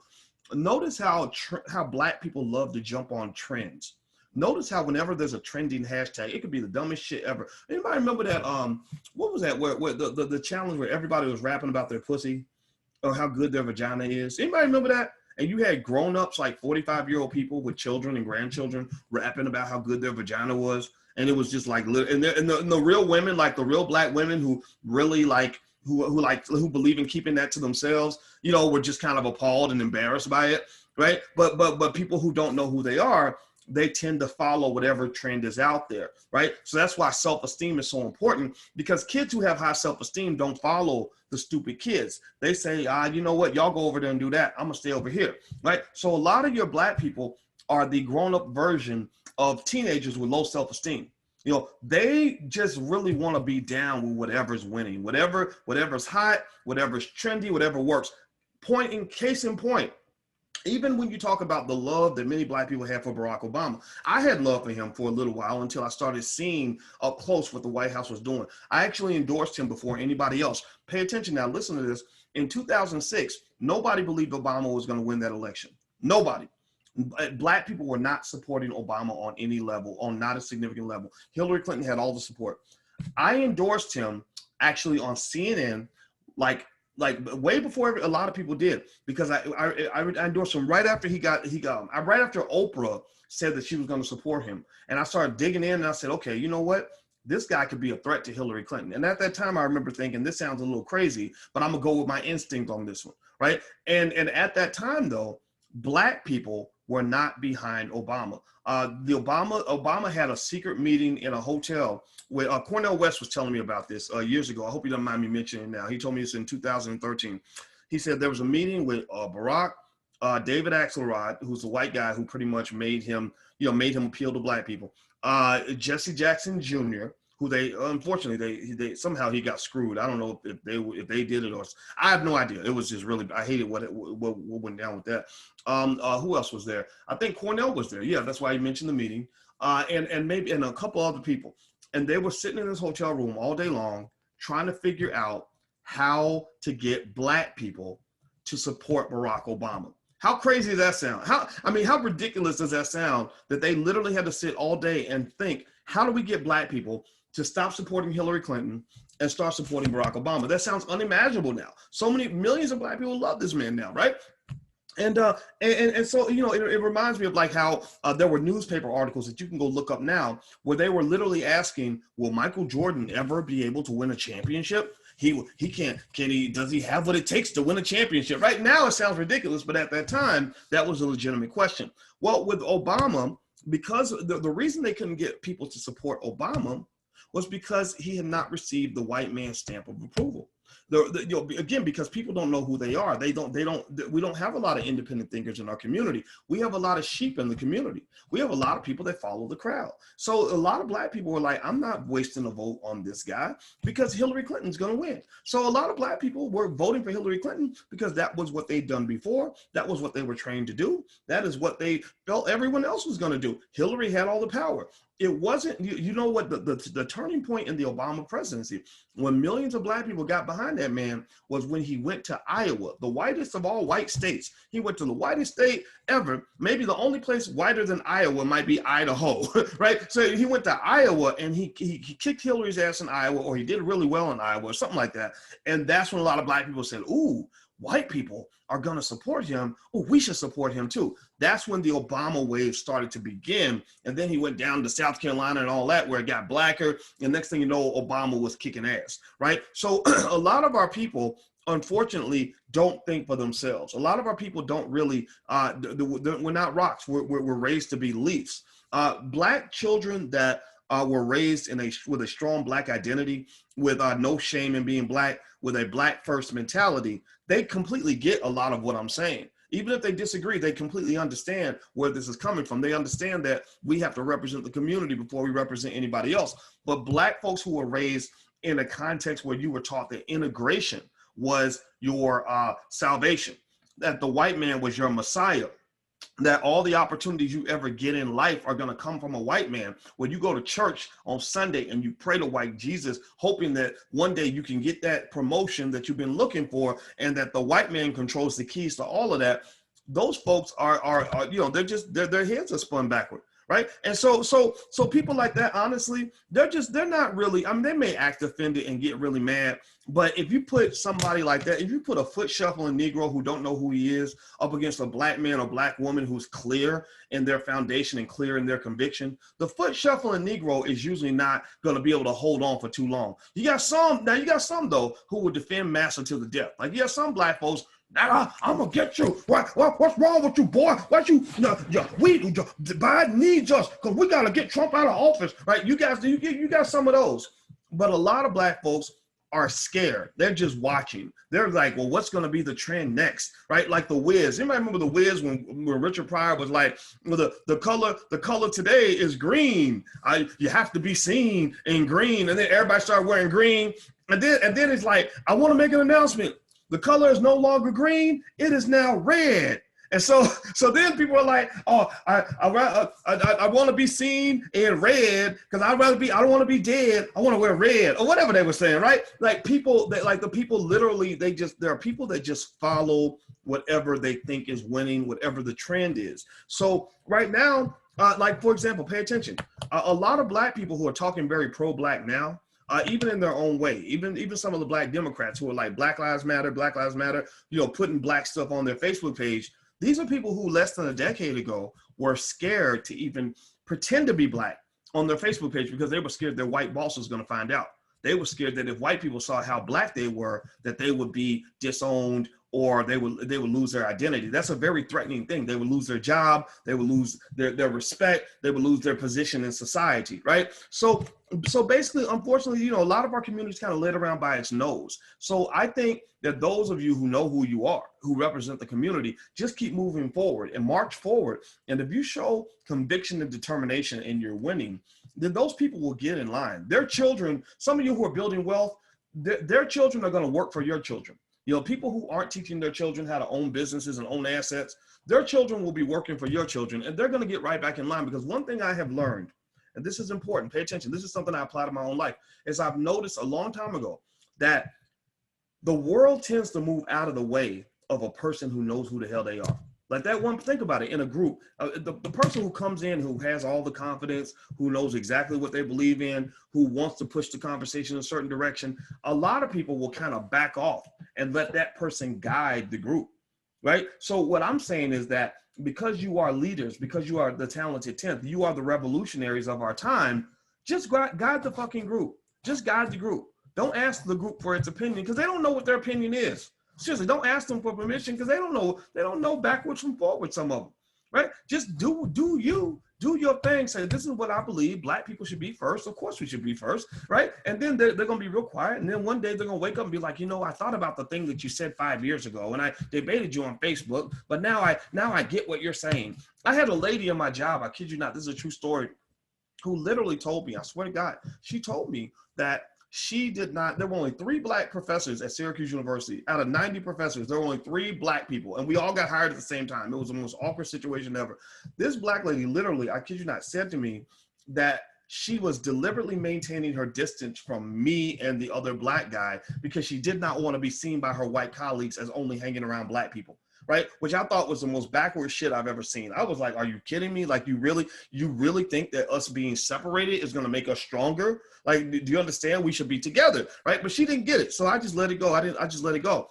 Notice how black people love to jump on trends. Notice how whenever there's a trending hashtag, it could be the dumbest shit ever. Anybody remember that? What was that? Where the challenge where everybody was rapping about their pussy or how good their vagina is? Anybody remember that? And you had grown-ups, like 45-year-old people with children and grandchildren, rapping about how good their vagina was, and it was just like, and the real women, like the real black women who really like. Who believe in keeping that to themselves, you know, were just kind of appalled and embarrassed by it, right? But people who don't know who they are, they tend to follow whatever trend is out there, right? So that's why self-esteem is so important, because kids who have high self-esteem don't follow the stupid kids. They say, you know what, y'all go over there and do that. I'm gonna stay over here, right? So a lot of your black people are the grown-up version of teenagers with low self-esteem. You know, they just really want to be down with whatever's winning, whatever's hot, whatever's trendy, whatever works. Case in point, even when you talk about the love that many black people have for Barack Obama, I had love for him for a little while until I started seeing up close what the White House was doing. I actually endorsed him before anybody else. Pay attention now, listen to this. In 2006, nobody believed Obama was going to win that election. Nobody. Black people were not supporting Obama on any level, on not a significant level. Hillary Clinton had all the support. I endorsed him actually on CNN, like way before a lot of people did, because I endorsed him right after right after Oprah said that she was going to support him. And I started digging in and I said, okay, you know what? This guy could be a threat to Hillary Clinton. And at that time, I remember thinking, this sounds a little crazy, but I'm gonna go with my instinct on this one, right? And at that time though, black people were not behind Obama. Obama had a secret meeting in a hotel where Cornel West was telling me about this years ago. I hope you don't mind me mentioning it now. He told me this in 2013. He said there was a meeting with Barack, David Axelrod, who's a white guy who pretty much made him appeal to black people. Jesse Jackson Jr., who unfortunately they somehow he got screwed. I don't know if they did it, or I have no idea. It was just really, I hated what went down with that. Who else was there? I think Cornell was there. Yeah, that's why he mentioned the meeting. And maybe a couple other people. And they were sitting in this hotel room all day long trying to figure out how to get black people to support Barack Obama. How crazy does that sound? How ridiculous does that sound that they literally had to sit all day and think, how do we get black people to stop supporting Hillary Clinton and start supporting Barack Obama? That sounds unimaginable now. So many millions of black people love this man now, right? And so, you know, it reminds me of like how there were newspaper articles that you can go look up now where they were literally asking, will Michael Jordan ever be able to win a championship? He can't, does he have what it takes to win a championship? Right now it sounds ridiculous, but at that time, that was a legitimate question. Well, with Obama, because the reason they couldn't get people to support Obama was because he had not received the white man's stamp of approval. Again, because people don't know who they are. We don't have a lot of independent thinkers in our community. We have a lot of sheep in the community. We have a lot of people that follow the crowd. So a lot of black people were like, I'm not wasting a vote on this guy because Hillary Clinton's going to win. So a lot of black people were voting for Hillary Clinton because that was what they'd done before. That was what they were trained to do. That is what they felt everyone else was going to do. Hillary had all the power. It wasn't, you know what, the turning point in the Obama presidency, when millions of black people got behind that man, was when he went to Iowa, the whitest of all white states. He went to the whitest state ever. Maybe the only place whiter than Iowa might be Idaho, right? So he went to Iowa and he kicked Hillary's ass in Iowa, or he did really well in Iowa or something like that. And that's when a lot of black people said, ooh, white people are going to support him. Oh, we should support him too. That's when the Obama wave started to begin. And then he went down to South Carolina and all that, where it got blacker. And next thing you know, Obama was kicking ass, right? So a lot of our people, unfortunately, don't think for themselves. A lot of our people don't really, we're not rocks. We're raised to be leaves. Black children that were raised with a strong Black identity, with no shame in being Black, with a Black first mentality, they completely get a lot of what I'm saying. Even if they disagree, they completely understand where this is coming from. They understand that we have to represent the community before we represent anybody else. But Black folks who were raised in a context where you were taught that integration was your salvation, that the white man was your Messiah, that all the opportunities you ever get in life are going to come from a white man. When you go to church on Sunday and you pray to white Jesus, hoping that one day you can get that promotion that you've been looking for, and that the white man controls the keys to all of that, those folks are you know, their heads are spun backward. Right. And so people like that, honestly, they're not really, I mean, they may act offended and get really mad. But if you put somebody like that, if you put a foot shuffling Negro who don't know who he is up against a Black man or Black woman who's clear in their foundation and clear in their conviction, the foot shuffling Negro is usually not going to be able to hold on for too long. You got some though who will defend massa to the death. Like, you have some Black folks, I'm gonna get you. What's wrong with you, boy? Biden needs us because we gotta get Trump out of office, right? You got some of those, but a lot of Black folks are scared. They're just watching. They're like, well, what's gonna be the trend next, right? Like the Wiz. Anybody remember the Wiz when Richard Pryor was like, well, the color today is green. You have to be seen in green, and then everybody started wearing green, and then it's like, I want to make an announcement. The color is no longer green, it is now red. And so then people are like, oh, I want to be seen in red because I don't want to be dead. I want to wear red, or whatever they were saying, right? Like people that, like the people literally, there are people that just follow whatever they think is winning, whatever the trend is. So right now, like for example, pay attention. A lot of Black people who are talking very pro-Black now, even in their own way, even some of the Black Democrats who are like Black Lives Matter, you know, putting Black stuff on their Facebook page. These are people who less than a decade ago were scared to even pretend to be Black on their Facebook page because they were scared their white boss was going to find out. They were scared that if white people saw how Black they were, that they would be disowned or they would lose their identity. That's a very threatening thing. They would lose their job. They would lose their respect. They would lose their position in society, right? So basically, unfortunately, you know, a lot of our community is kind of led around by its nose. So I think that those of you who know who you are, who represent the community, just keep moving forward and march forward. And if you show conviction and determination and you're winning, then those people will get in line. Their children, some of you who are building wealth, their children are going to work for your children. You know, people who aren't teaching their children how to own businesses and own assets, their children will be working for your children, and they're going to get right back in line. Because one thing I have learned, and this is important, pay attention, this is something I apply to my own life, is I've noticed a long time ago that the world tends to move out of the way of a person who knows who the hell they are. Like that one, think about it, in a group, the person who comes in, who has all the confidence, who knows exactly what they believe in, who wants to push the conversation in a certain direction, a lot of people will kind of back off and let that person guide the group, right? So what I'm saying is that because you are leaders, because you are the talented 10th, you are the revolutionaries of our time, just guide the fucking group. Just guide the group. Don't ask the group for its opinion because they don't know what their opinion is. Seriously, don't ask them for permission because they don't know backwards from forward, some of them, right? Just do your thing. Say, this is what I believe. Black people should be first. Of course we should be first, right? And then they're going to be real quiet. And then one day they're going to wake up and be like, you know, I thought about the thing that you said 5 years ago and I debated you on Facebook, but now I get what you're saying. I had a lady in my job, I kid you not, this is a true story, who literally told me, I swear to God, she told me that there were only 3 Black professors at Syracuse University. Out of 90 professors, there were only 3 Black people, and we all got hired at the same time. It was the most awkward situation ever. This Black lady literally, I kid you not, said to me that she was deliberately maintaining her distance from me and the other Black guy because she did not want to be seen by her white colleagues as only hanging around Black people. Right? Which I thought was the most backward shit I've ever seen. I was like, are you kidding me? Like, you really think that us being separated is going to make us stronger? Like, do you understand? We should be together, right? But she didn't get it. So I just let it go. I just let it go.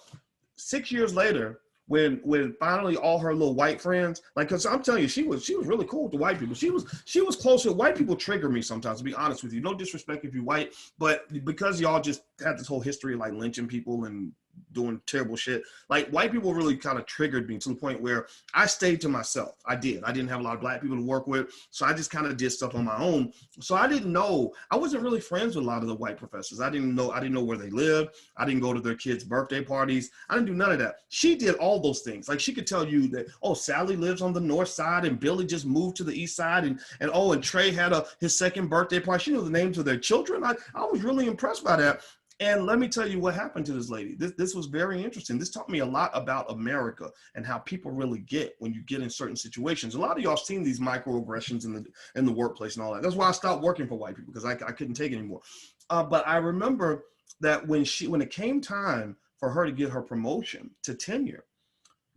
6 years later, when finally all her little white friends, like, cause I'm telling you, she was really cool with the white people. She was closer. White people trigger me sometimes, to be honest with you. No disrespect if you're white, but because y'all just had this whole history of like lynching people and doing terrible shit. Like white people really kind of triggered me to the point where I stayed to myself. I didn't have a lot of black people to work with. So I just kind of did stuff on my own. So I wasn't really friends with a lot of the white professors. I didn't know where they lived. I didn't go to their kids' birthday parties. I didn't do none of that. She did all those things. Like she could tell you that, oh, Sally lives on the north side and Billy just moved to the east side. And Trey had his second birthday party. She knew the names of their children. I was really impressed by that. And let me tell you what happened to this lady. This was very interesting. This taught me a lot about America and how people really get when you get in certain situations. A lot of y'all seen these microaggressions in the workplace and all that. That's why I stopped working for white people, because I couldn't take it anymore. But I remember that when it came time for her to get her promotion to tenure,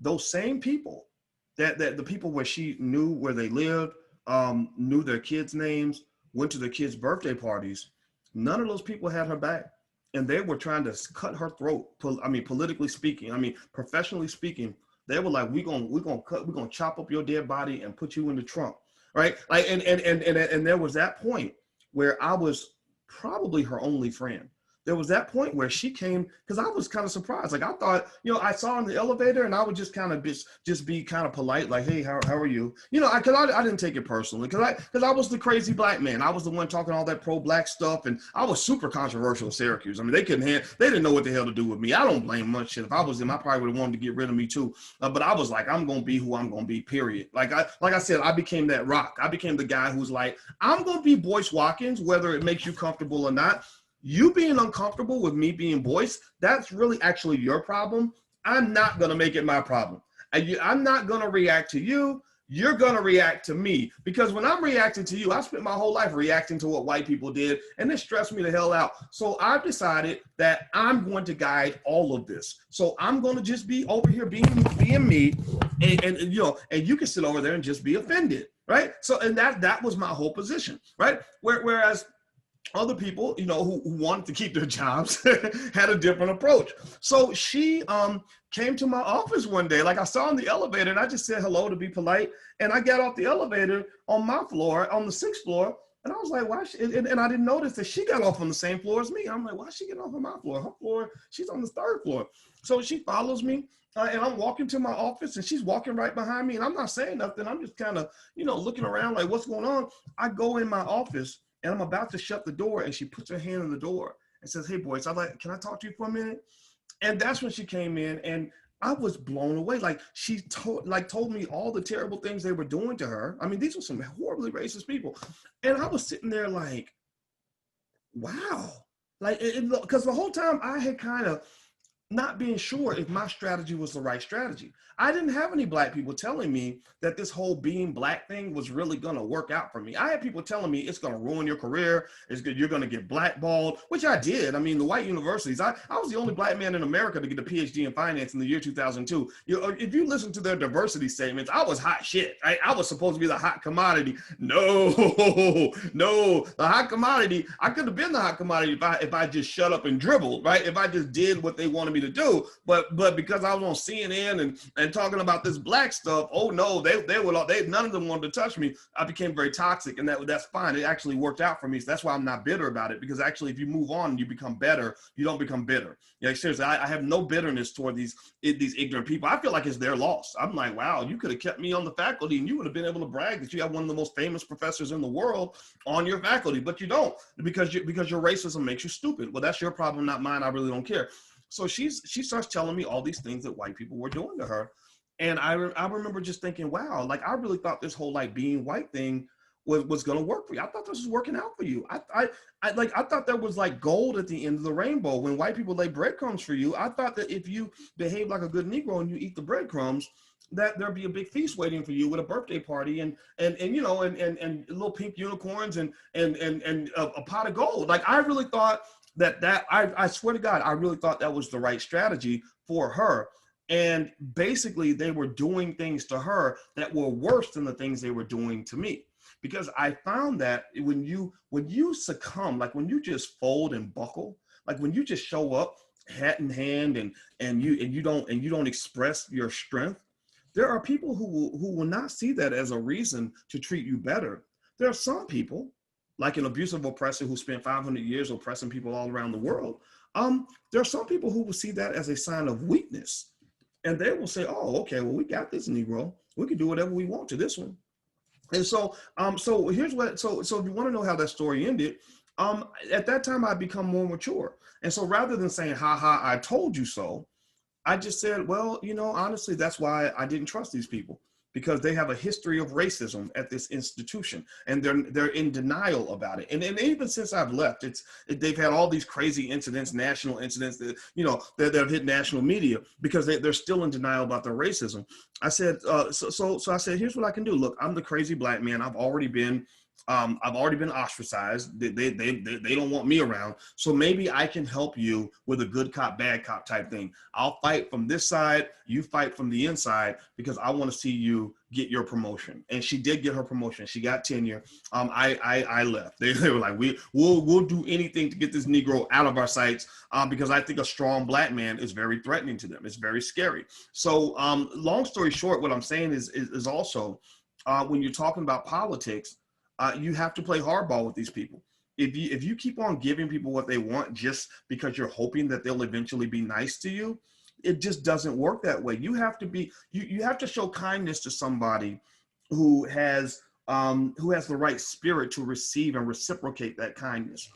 those same people, that the people where she knew where they lived, knew their kids' names, went to their kids' birthday parties, none of those people had her back. And they were trying to cut her throat. Politically speaking, professionally speaking, they were like, we're gonna chop up your dead body and put you in the trunk, right? Like, and there was that point where I was probably her only friend. There was that point where she came, because I was kind of surprised. Like I thought, I saw her in the elevator and I would just kind of just be kind of polite, like, hey, how are you? Because I didn't take it personally, because I was the crazy black man. I was the one talking all that pro-black stuff, and I was super controversial in Syracuse. I mean, they didn't know what the hell to do with me. I don't blame much shit. If I was them, I probably would have wanted to get rid of me too. But I was like, I'm gonna be who I'm gonna be, period. Like I said, I became that rock. I became the guy who's like, I'm gonna be Boyce Watkins, whether it makes you comfortable or not. You being uncomfortable with me being Boyce, that's really actually your problem. I'm not going to make it my problem. I'm not going to react to you. You're going to react to me, because when I'm reacting to you, I spent my whole life reacting to what white people did, and it stressed me the hell out. So I've decided that I'm going to guide all of this. So I'm going to just be over here being me, and you can sit over there and just be offended, right? So, and that was my whole position, right? Whereas other people, who wanted to keep their jobs had a different approach. So she came to my office one day, like I saw in the elevator, and I just said hello to be polite. And I got off the elevator on my floor, on the 6th floor, and I was like, why? And I didn't notice that she got off on the same floor as me. I'm like, why is she getting off on my floor? Her floor, she's on the 3rd floor. So she follows me, and I'm walking to my office, and she's walking right behind me, and I'm not saying nothing. I'm just kind of, looking around like, what's going on? I go in my office, and I'm about to shut the door, and she puts her hand on the door and says, hey, Boyce, can I talk to you for a minute? And that's when she came in, and I was blown away. Like she told me all the terrible things they were doing to her. I mean, these were some horribly racist people. And I was sitting there like, wow. Like, because the whole time I had kind of not being sure if my strategy was the right strategy. I didn't have any black people telling me that this whole being black thing was really going to work out for me. I had people telling me it's going to ruin your career. It's good. You're going to get blackballed, which I did. I mean, the white universities, I was the only black man in America to get a PhD in finance in the year 2002. If you listen to their diversity statements, I was hot shit. I was supposed to be the hot commodity. No, the hot commodity. I could have been the hot commodity if I just shut up and dribbled, right? If I just did what they wanted me to do. But because I was on CNN and talking about this black stuff, oh no, none of them wanted to touch me. I became very toxic, and that's fine. It actually worked out for me. So that's why I'm not bitter about it, because actually if you move on and you become better, you don't become bitter. Seriously, I have no bitterness toward these ignorant people. I feel like it's their loss. I'm like, wow, you could have kept me on the faculty and you would have been able to brag that you have one of the most famous professors in the world on your faculty, but you don't, because your racism makes you stupid. Well, that's your problem, not mine. I really don't care. So she starts telling me all these things that white people were doing to her. And I remember just thinking, wow, like I really thought this whole like being white thing was going to work for you. I thought this was working out for you. I thought there was like gold at the end of the rainbow when white people lay breadcrumbs for you. I thought that if you behave like a good Negro and you eat the breadcrumbs, that there'd be a big feast waiting for you with a birthday party and little pink unicorns and a pot of gold. Like I really thought that I swear to God, I really thought that was the right strategy for her. And basically they were doing things to her that were worse than the things they were doing to me. Because I found that when you succumb, like when you just fold and buckle, like when you just show up hat in hand and you don't express your strength, there are people who will not see that as a reason to treat you better. There are some people like an abusive oppressor who spent 500 years oppressing people all around the world, there are some people who will see that as a sign of weakness. And they will say, oh, okay, well, we got this Negro. We can do whatever we want to this one. And so, here's what, so if you want to know how that story ended, at that time I'd become more mature. And so rather than saying, ha ha, I told you so, I just said, well, you know, honestly, that's why I didn't trust these people, because they have a history of racism at this institution, and they're in denial about it. And even since I've left, they've had all these crazy incidents, national incidents that, you know, that have hit national media, because they're still in denial about their racism. I said, so I said, here's what I can do. Look, I'm the crazy black man. I've already been ostracized. They don't want me around. So maybe I can help you with a good cop, bad cop type thing. I'll fight from this side, you fight from the inside, because I want to see you get your promotion. And she did get her promotion. She got tenure. I left. They were like, we'll do anything to get this Negro out of our sights, because I think a strong black man is very threatening to them. It's very scary. So long story short, what I'm saying is also when you're talking about politics, you have to play hardball with these people. If you keep on giving people what they want just because you're hoping that they'll eventually be nice to you, it just doesn't work that way. You have to be, you have to show kindness to somebody who has the right spirit to receive and reciprocate that kindness.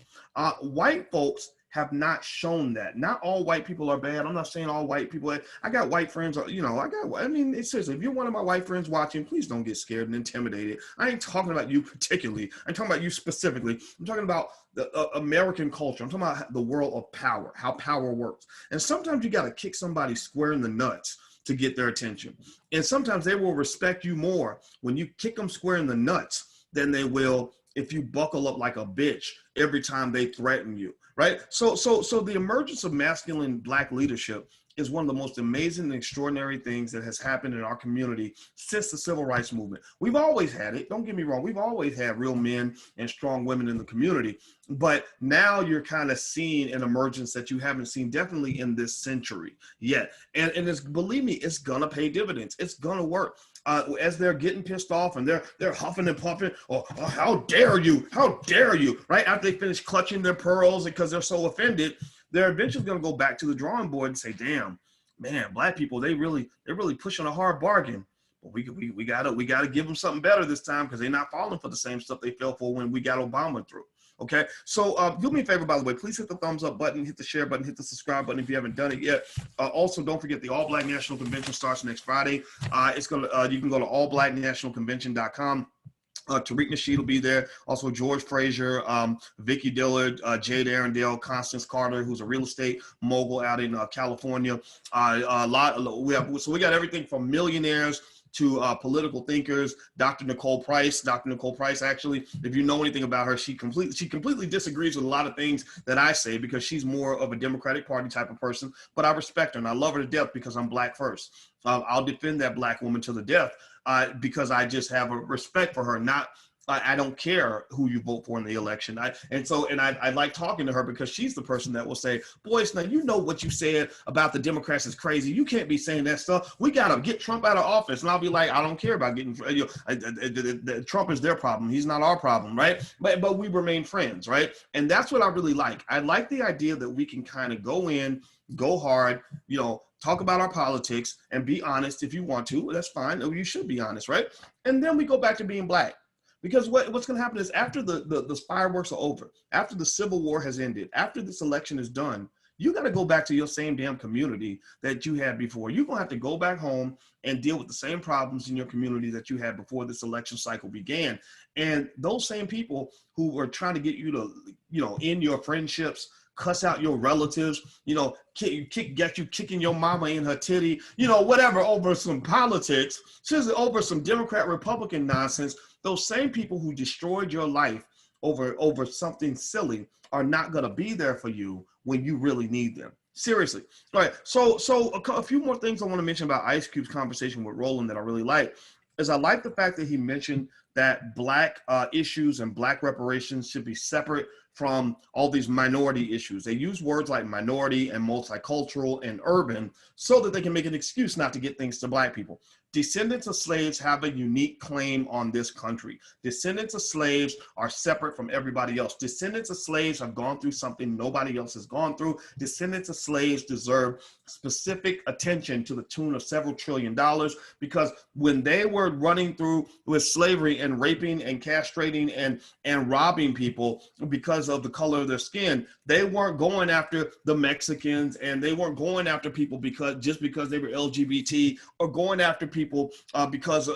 White folks have not shown that. Not all white people are bad. I'm not saying all white people. I got white friends, you know, I mean, it's seriously, if you're one of my white friends watching, please don't get scared and intimidated. I ain't talking about you particularly. I'm talking about you specifically. I'm talking about the American culture. I'm talking about the world of power, how power works. And sometimes you got to kick somebody square in the nuts to get their attention. And sometimes they will respect you more when you kick them square in the nuts than they will if you buckle up like a bitch every time they threaten you, right? So the emergence of masculine black leadership is one of the most amazing and extraordinary things that has happened in our community since the civil rights movement. We've always had it, don't get me wrong, we've always had real men and strong women in the community, but now you're kind of seeing an emergence that you haven't seen definitely in this century yet. And it's, believe me, it's gonna pay dividends, it's gonna work. As they're getting pissed off and they're huffing and puffing, or oh, how dare you, right? After they finish clutching their pearls because they're so offended, they're eventually going to go back to the drawing board and say, damn, man, black people, they're really pushing a hard bargain. But we gotta give them something better this time, because they're not falling for the same stuff they fell for when we got Obama through. Okay, so do me a favor, by the way, please hit the thumbs up button, hit the share button, hit the subscribe button if you haven't done it yet. Also, don't forget the All Black National Convention starts next Friday. You can go to allblacknationalconvention.com. Tariq Nasheed will be there. Also, George Frazier, Vicky Dillard, Jade Arundel, Constance Carter, who's a real estate mogul out in California. We got everything from millionaires to political thinkers. Dr. Nicole Price, actually, if you know anything about her, she completely disagrees with a lot of things that I say, because she's more of a Democratic Party type of person, but I respect her and I love her to death because I'm black first. I'll defend that black woman to the death because I just have a respect for her. I don't care who you vote for in the election. I like talking to her because she's the person that will say, Boyce, now you know what you said about the Democrats is crazy. You can't be saying that stuff. We got to get Trump out of office. And I'll be like, I don't care about getting, Trump is their problem. He's not our problem, right? But we remain friends, right? And that's what I really like. I like the idea that we can kind of go in, go hard, talk about our politics and be honest if you want to. That's fine. You should be honest, right? And then we go back to being black. Because what's going to happen is after the fireworks are over, after the Civil War has ended, after this election is done, you got to go back to your same damn community that you had before. You're going to have to go back home and deal with the same problems in your community that you had before this election cycle began. And those same people who are trying to get you to, end your friendships, cuss out your relatives, get you kicking your mama in her titty, whatever, over some politics, seriously, over some Democrat Republican nonsense. Those same people who destroyed your life over something silly are not going to be there for you when you really need them. Seriously. All right. So a few more things I want to mention about Ice Cube's conversation with Roland that I really like is I like the fact that he mentioned that black issues and black reparations should be separate from all these minority issues. They use words like minority and multicultural and urban so that they can make an excuse not to get things to black people. Descendants of slaves have a unique claim on this country. Descendants of slaves are separate from everybody else. Descendants of slaves have gone through something nobody else has gone through. Descendants of slaves deserve specific attention to the tune of several $1 trillion, because when they were running through with slavery and raping and castrating and robbing people because of the color of their skin, they weren't going after the Mexicans, and they weren't going after people because they were LGBT, or going after people because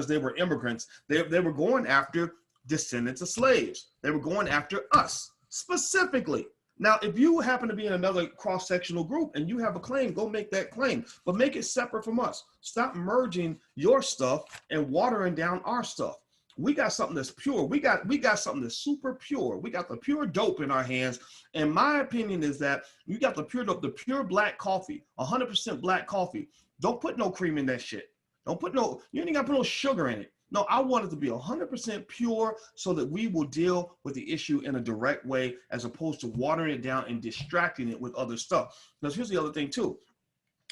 they were immigrants. They were going after descendants of slaves. They were going after us specifically. Now, if you happen to be in another cross-sectional group and you have a claim, go make that claim, but make it separate from us. Stop merging your stuff and watering down our stuff. We got something that's pure. We got something that's super pure. We got the pure dope in our hands. And my opinion is that you got the pure dope, the pure black coffee, 100% black coffee. Don't put no cream in that shit. You ain't got to put no sugar in it. No, I want it to be 100% pure so that we will deal with the issue in a direct way, as opposed to watering it down and distracting it with other stuff. Because here's the other thing too.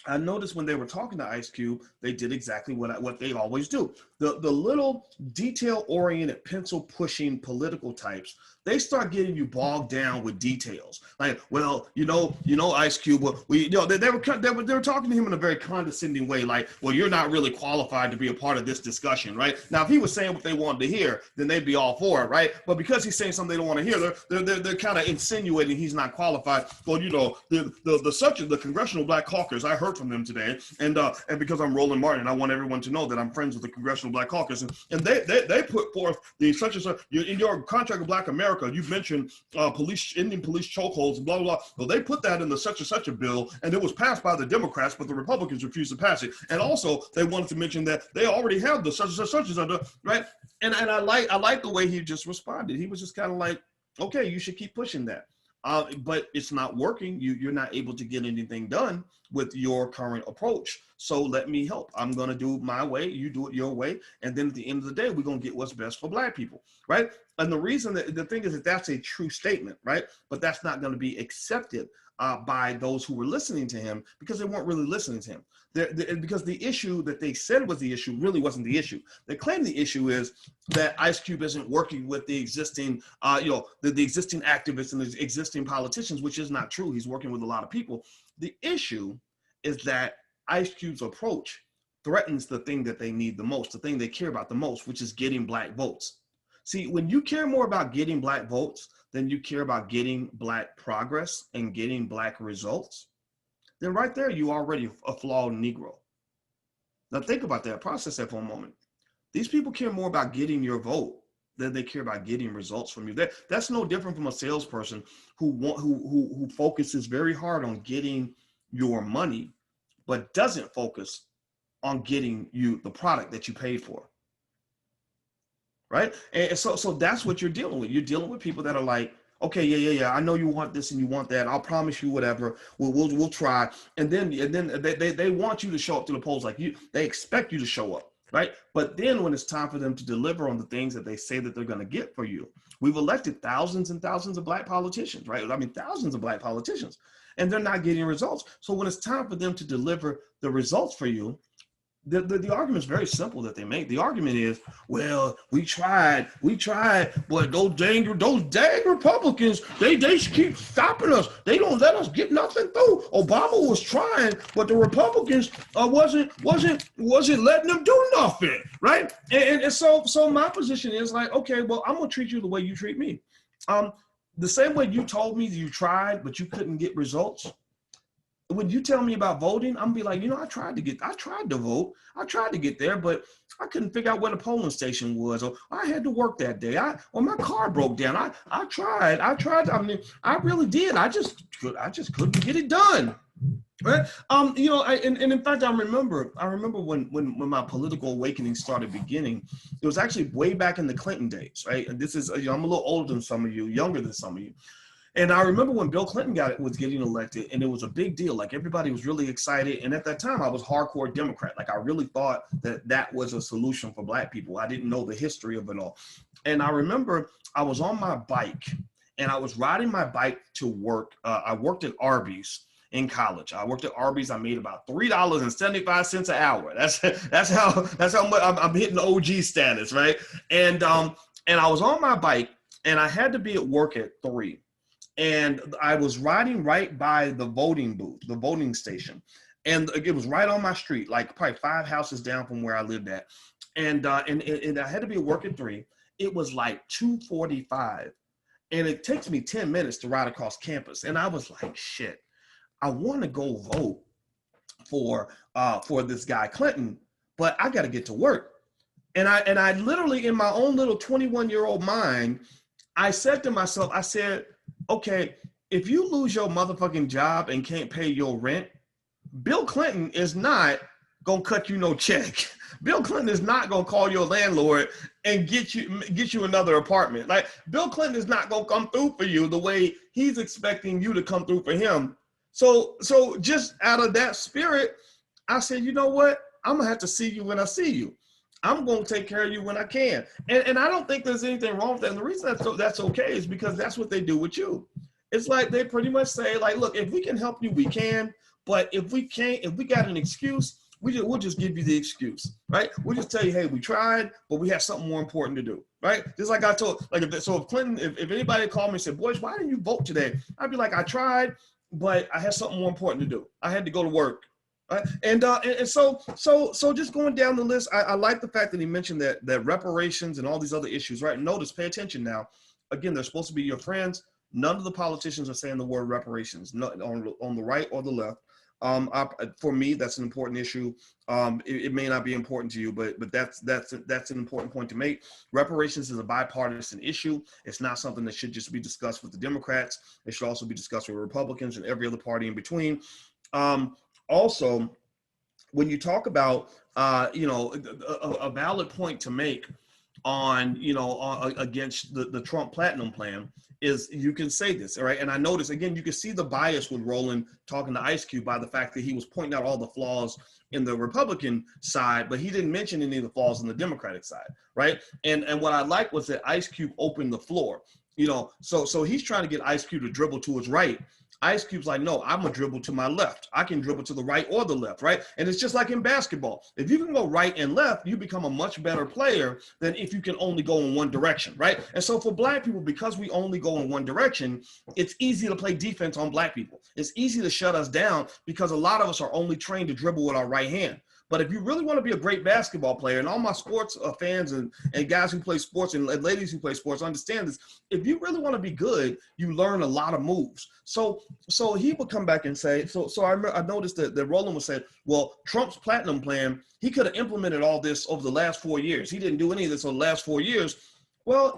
I noticed when they were talking to Ice Cube, they did exactly what they always do. The little detail-oriented, pencil-pushing political types, they start getting you bogged down with details. Like, well, Ice Cube, they were talking to him in a very condescending way, like, well, you're not really qualified to be a part of this discussion, right? Now, if he was saying what they wanted to hear, then they'd be all for it, right? But because he's saying something they don't want to hear, they're kind of insinuating he's not qualified. Well, the Congressional Black Caucus, I heard from them today, and because I'm Roland Martin, I want everyone to know that I'm friends with the Congressional Black Caucus, and they put forth the such and such in your contract of Black America. You mentioned ending police chokeholds, blah, blah, blah. Well, they put that in the such and such a bill, and it was passed by the Democrats, but the Republicans refused to pass it. And also, they wanted to mention that they already have the such and such, right? And I like the way he just responded. He was just kind of like, okay, you should keep pushing that. But it's not working. You're not able to get anything done with your current approach. So let me help. I'm going to do it my way. You do it your way. And then at the end of the day, we're going to get what's best for Black people, right? And the reason that the thing is that that's a true statement, right? But that's not going to be accepted by those who were listening to him, because they weren't really listening to him. Because the issue that they said was the issue really wasn't the issue. They claim the issue is that Ice Cube isn't working with the existing, the existing activists and the existing politicians, which is not true. He's working with a lot of people. The issue is that Ice Cube's approach threatens the thing that they need the most, the thing they care about the most, which is getting Black votes. See, when you care more about getting Black votes than you care about getting Black progress and getting Black results, then right there, you already a flawed Negro. Now think about that, process that for a moment. These people care more about getting your vote than they care about getting results from you. That's no different from a salesperson who focuses very hard on getting your money, but doesn't focus on getting you the product that you paid for. Right? And so that's what you're dealing with. You're dealing with people that are like, okay, yeah, I know you want this and you want that. I'll promise you whatever. We'll try. And then they want you to show up to the polls like you. They expect you to show up, right? But then when it's time for them to deliver on the things that they say that they're going to get for you, we've elected thousands and thousands of Black politicians, right? I mean, thousands of Black politicians, and they're not getting results. So when it's time for them to deliver the results for you, the argument is very simple that they make. The argument is, well, we tried, but those dang Republicans, they keep stopping us. They don't let us get nothing through. Obama was trying, but the Republicans wasn't letting them do nothing, right? And so my position is like, okay, well, I'm gonna treat you the way you treat me. The same way you told me you tried, but you couldn't get results. When you tell me about voting, I'm gonna be like, I tried to vote. I tried to get there, but I couldn't figure out where the polling station was, or I had to work that day. Or my car broke down. I tried. I mean, I really did. I just couldn't get it done. Right? And in fact, I remember when my political awakening started beginning. It was actually way back in the Clinton days, right? And this is, I'm a little older than some of you, younger than some of you. And I remember when Bill Clinton was getting elected, and it was a big deal. Like, everybody was really excited. And at that time, I was hardcore Democrat. Like, I really thought that was a solution for Black people. I didn't know the history of it all. And I remember I was on my bike, and I was riding my bike to work. I worked at Arby's. in college. I worked at Arby's. I made about $3.75 an hour. That's how much I'm hitting OG status, right? And I was on my bike, and I had to be at work at 3. And I was riding right by the voting booth, the voting station. And it was right on my street, like probably 5 houses down from where I lived at. And I had to be at work at 3. It was like 2:45. And it takes me 10 minutes to ride across campus. And I was like, shit, I want to go vote for this guy Clinton, but I got to get to work. And I literally, in my own little 21-year-old mind, I said to myself, I said, okay, if you lose your motherfucking job and can't pay your rent, Bill Clinton is not gonna cut you no check. Bill Clinton is not gonna call your landlord and get you another apartment. Like, Bill Clinton is not gonna come through for you the way he's expecting you to come through for him. So just out of that spirit, I said, you know what? I'm gonna have to see you when I see you. I'm going to take care of you when I can. And I don't think there's anything wrong with that. And the reason that's okay is because that's what they do with you. It's like they pretty much say, like, look, if we can help you, we can. But if we can't, if we got an excuse, we'll just give you the excuse, right? We'll just tell you, hey, we tried, but we have something more important to do, right? Just like I told, like, if Clinton, if anybody called me and said, Boyce, why didn't you vote today? I'd be like, I tried, but I had something more important to do. I had to go to work. Right? And so just going down the list, I like the fact that he mentioned that reparations and all these other issues, right? Notice, pay attention now. Again, they're supposed to be your friends. None of the politicians are saying the word reparations, not on the right or the left. For me, that's an important issue. It may not be important to you, but that's an important point to make. Reparations is a bipartisan issue. It's not something that should just be discussed with the Democrats. It should also be discussed with Republicans and every other party in between. Also, when you talk about, a valid point to make on, against the Trump Platinum Plan is you can say this, all right? And I notice, again, you can see the bias with Roland talking to Ice Cube by the fact that he was pointing out all the flaws in the Republican side, but he didn't mention any of the flaws in the Democratic side, right? And what I like was that Ice Cube opened the floor, so he's trying to get Ice Cube to dribble to his right. Ice Cube's like, no, I'm gonna dribble to my left. I can dribble to the right or the left, right? And it's just like in basketball. If you can go right and left, you become a much better player than if you can only go in one direction, right? And so for Black people, because we only go in one direction, it's easy to play defense on Black people. It's easy to shut us down because a lot of us are only trained to dribble with our right hand. But if you really want to be a great basketball player, and all my sports fans and guys who play sports and ladies who play sports understand this, if you really want to be good, you learn a lot of moves. So he would come back and say, so I noticed that Roland would say, well, Trump's Platinum Plan, he could have implemented all this over the last 4 years. He didn't do any of this over the last 4 years. Well,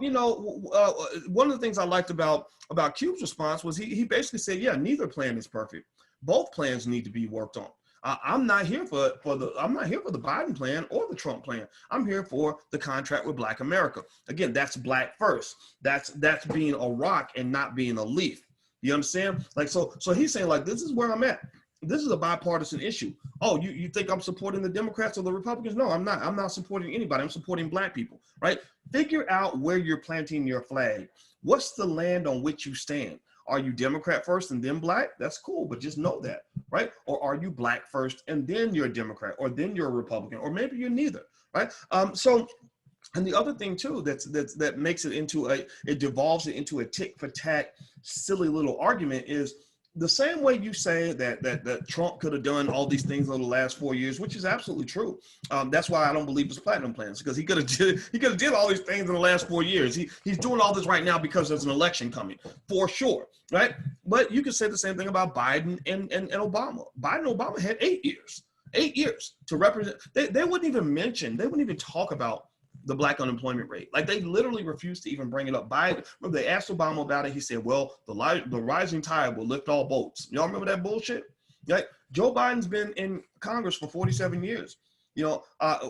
one of the things I liked about Cube's response was he basically said, yeah, neither plan is perfect. Both plans need to be worked on. I'm not here for the Biden plan or the Trump plan. I'm here for the contract with Black America. Again, that's Black first. That's being a rock and not being a leaf. You understand? Like, so he's saying, like, this is where I'm at. This is a bipartisan issue. Oh, you think I'm supporting the Democrats or the Republicans? No, I'm not. I'm not supporting anybody. I'm supporting Black people, right? Figure out where you're planting your flag. What's the land on which you stand? Are you Democrat first and then Black? That's cool, but just know that, right? Or are you Black first and then you're a Democrat, or then you're a Republican, or maybe you're neither, right? And the other thing too that makes it into it devolves it into a tick for tack, silly little argument is the same way you say that Trump could have done all these things over the last 4 years, which is absolutely true. That's why I don't believe his platinum plans, because he could have did all these things in the last 4 years. He's doing all this right now because there's an election coming, for sure, right? But you could say the same thing about Biden and Obama. Biden and Obama had 8 years. 8 years to represent. They wouldn't even talk about the Black unemployment rate. Like, they literally refused to even bring it up. Biden, remember, they asked Obama about it. He said, well, the rising tide will lift all boats. Y'all remember that bullshit? Right? Joe Biden's been in Congress for 47 years.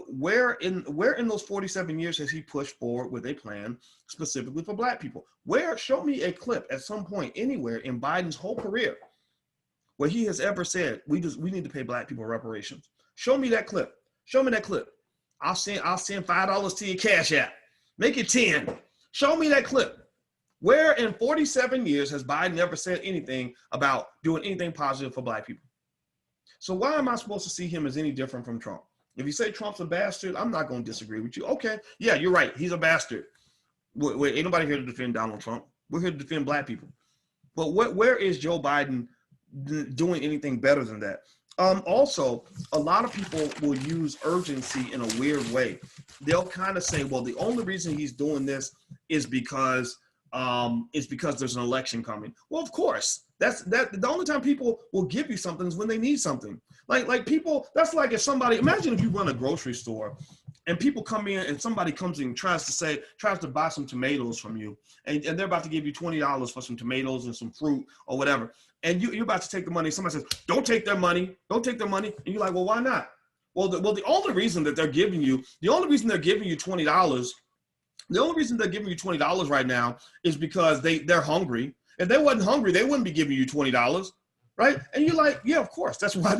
Where in those 47 years has he pushed forward with a plan specifically for Black people? Show me a clip at some point anywhere in Biden's whole career where he has ever said, we need to pay Black people reparations. Show me that clip. Show me that clip. I'll send $5 to your Cash App. Make it 10. Show me that clip. Where in 47 years has Biden ever said anything about doing anything positive for black people? So why am I supposed to see him as any different from Trump? If you say Trump's a bastard, I'm not going to disagree with you. Okay, yeah, you're right. He's a bastard. Ain't nobody here to defend Donald Trump. We're here to defend black people. But where is Joe Biden doing anything better than that? Also, a lot of people will use urgency in a weird way. They'll kind of say, well, the only reason he's doing this is because there's an election coming. Well, of course, that's the only time people will give you something is when they need something. Like people, that's like if somebody, imagine if you run a grocery store and people come in and somebody comes in and tries to buy some tomatoes from you, and they're about to give you $20 for some tomatoes and some fruit or whatever. And you're about to take the money. Somebody says, don't take their money. Don't take their money. And you're like, well, why not? Well, the only reason that they're giving you $20, the only reason they're giving you $20 right now is because they're hungry. If they wasn't hungry, they wouldn't be giving you $20, right? And you're like, yeah, of course. That's why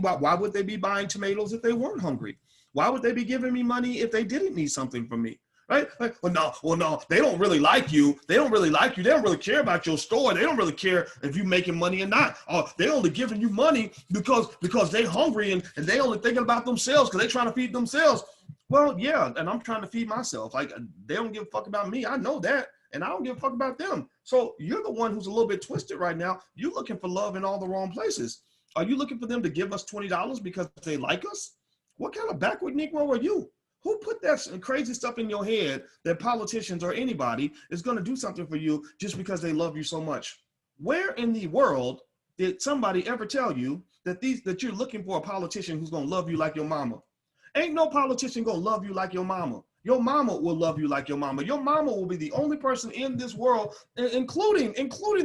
why would they be buying tomatoes if they weren't hungry? Why would they be giving me money if they didn't need something from me? Right? Like, well, no, they don't really like you. They don't really like you. They don't really care about your store. They don't really care if you're making money or not. They're only giving you money because they're hungry and they only thinking about themselves because they're trying to feed themselves. Well, yeah, and I'm trying to feed myself. Like, they don't give a fuck about me. I know that. And I don't give a fuck about them. So you're the one who's a little bit twisted right now. You're looking for love in all the wrong places. Are you looking for them to give us $20 because they like us? What kind of backward Negro are you? Who put that crazy stuff in your head that politicians or anybody is going to do something for you just because they love you so much? Where in the world did somebody ever tell you that you're looking for a politician who's going to love you like your mama? Ain't no politician going to love you like your mama. Your mama will love you like your mama. Your mama will be the only person in this world, including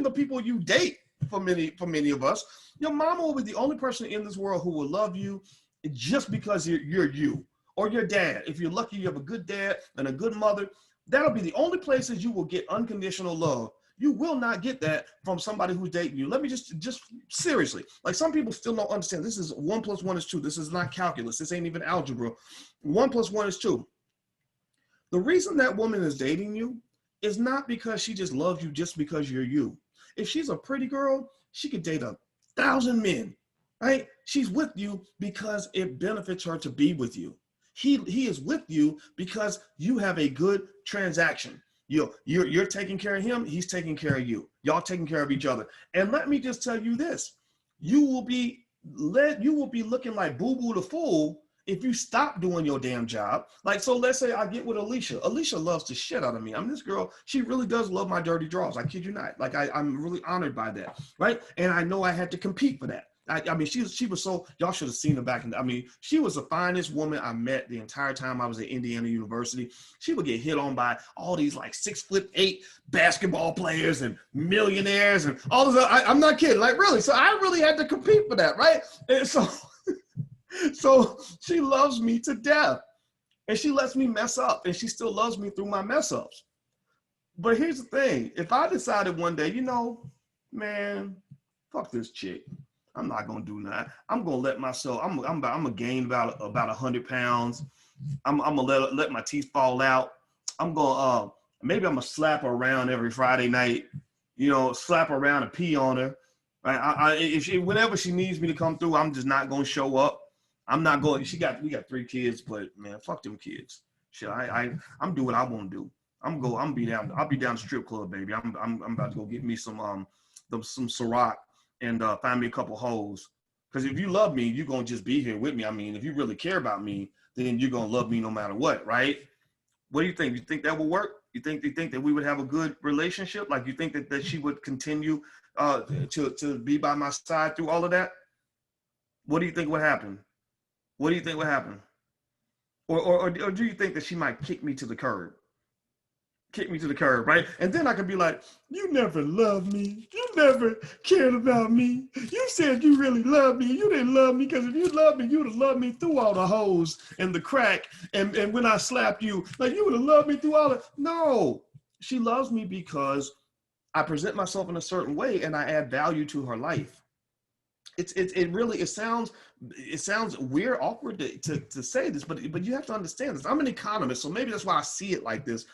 the people you date for many of us. Your mama will be the only person in this world who will love you just because you're you. Or your dad. If you're lucky, you have a good dad and a good mother. That'll be the only places you will get unconditional love. You will not get that from somebody who's dating you. Let me just seriously, like some people still don't understand. This is 1 + 1 is 2. This is not calculus. This ain't even algebra. 1 + 1 is 2. The reason that woman is dating you is not because she just loves you just because you're you. If she's a pretty girl, she could date 1,000 men, right? She's with you because it benefits her to be with you. He is with you because you have a good transaction. You're taking care of him. He's taking care of you. Y'all taking care of each other. And let me just tell you this: you will be looking like Boo Boo the Fool if you stop doing your damn job. Like, so let's say I get with Alicia. Alicia loves the shit out of me. I mean, this girl, she really does love my dirty draws. I kid you not. Like, I'm really honored by that, right? And I know I had to compete for that. I mean, she was so, y'all should have seen her back in, she was the finest woman I met the entire time I was at Indiana University. She would get hit on by all these like 6'8" basketball players and millionaires and all this. I'm not kidding, like really. So I really had to compete for that, right? And so she loves me to death and she lets me mess up and she still loves me through my mess ups. But here's the thing. If I decided one day, man, fuck this chick. I'm not gonna do that. I'm gonna let myself. I'm gonna gain about 100 pounds. I'm gonna let my teeth fall out. I'm gonna maybe I'm gonna slap her around every Friday night. Slap her around and pee on her. Whenever she needs me to come through, I'm just not gonna show up. I'm not going. We got 3 kids, but man, fuck them kids. Shit, I'm doing what I want to do. I'll be down the strip club, baby. I'm about to go get me some Ciroc. And find me a couple hoes. Because if you love me, you're going to just be here with me. I mean, if you really care about me, then you're going to love me no matter what, right? What do you think? You think that will work? You think that we would have a good relationship? Like, you think that she would continue to be by my side through all of that? What do you think would happen? What do you think would happen? Or do you think that she might kick me to the curb? Kick me to the curb, right? And then I could be like, you never loved me. You never cared about me. You said you really loved me. You didn't love me because if you loved me, you would have loved me through all the holes and the crack. And when I slapped you, like you would have loved me through all of. No, she loves me because I present myself in a certain way and I add value to her life. It sounds weird, awkward to say this, but you have to understand this. I'm an economist, so maybe that's why I see it like this.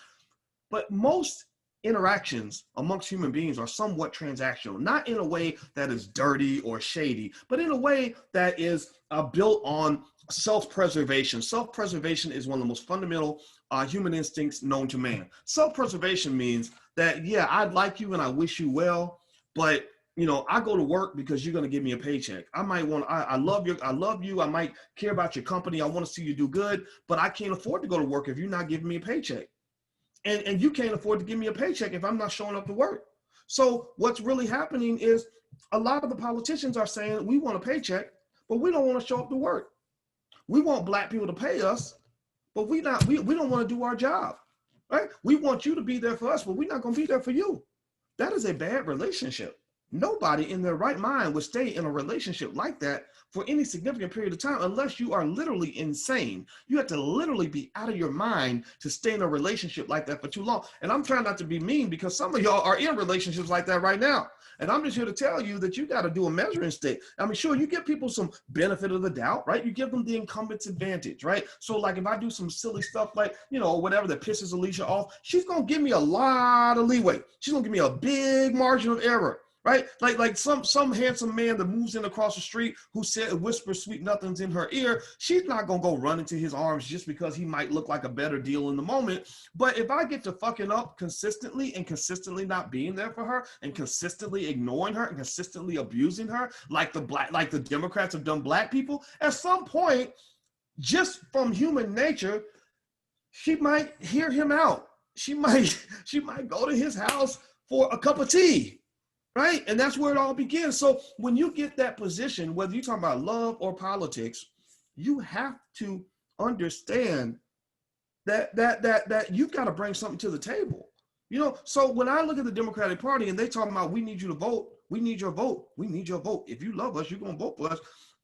But most interactions amongst human beings are somewhat transactional, not in a way that is dirty or shady, but in a way that is built on self-preservation. Self-preservation is one of the most fundamental human instincts known to man. Self-preservation means that, yeah, I'd like you and I wish you well, but you know, I go to work because you're going to give me a paycheck. I might want, I love you. I might care about your company. I want to see you do good, but I can't afford to go to work if you're not giving me a paycheck. And you can't afford to give me a paycheck if I'm not showing up to work. So what's really happening is a lot of the politicians are saying we want a paycheck, but we don't want to show up to work. We want black people to pay us, but we don't want to do our job, right? We want you to be there for us, but we're not going to be there for you. That is a bad relationship. Nobody in their right mind would stay in a relationship like that for any significant period of time unless you are literally insane. You have to literally be out of your mind to stay in a relationship like that for too long. And I'm trying not to be mean because some of y'all are in relationships like that right now. And I'm just here to tell you that you got to do a measuring stick. I mean, sure, you give people some benefit of the doubt, right? You give them the incumbent's advantage, right? So like if I do some silly stuff like, you know, whatever that pisses Alicia off, she's going to give me a lot of leeway. She's going to give me a big margin of error. Right? Like some handsome man that moves in across the street who whispers sweet nothings in her ear, she's not going to go run into his arms just because he might look like a better deal in the moment. But if I get to fucking up consistently and consistently not being there for her and consistently ignoring her and consistently abusing her, like the Democrats have done black people, at some point, just from human nature, she might hear him out. She might go to his house for a cup of tea. Right? And that's where it all begins. So when you get that position, whether you're talking about love or politics, you have to understand that you've got to bring something to the table. You know, so when I look at the Democratic Party and they talking about we need you to vote, we need your vote, we need your vote. If you love us, you're going to vote for us.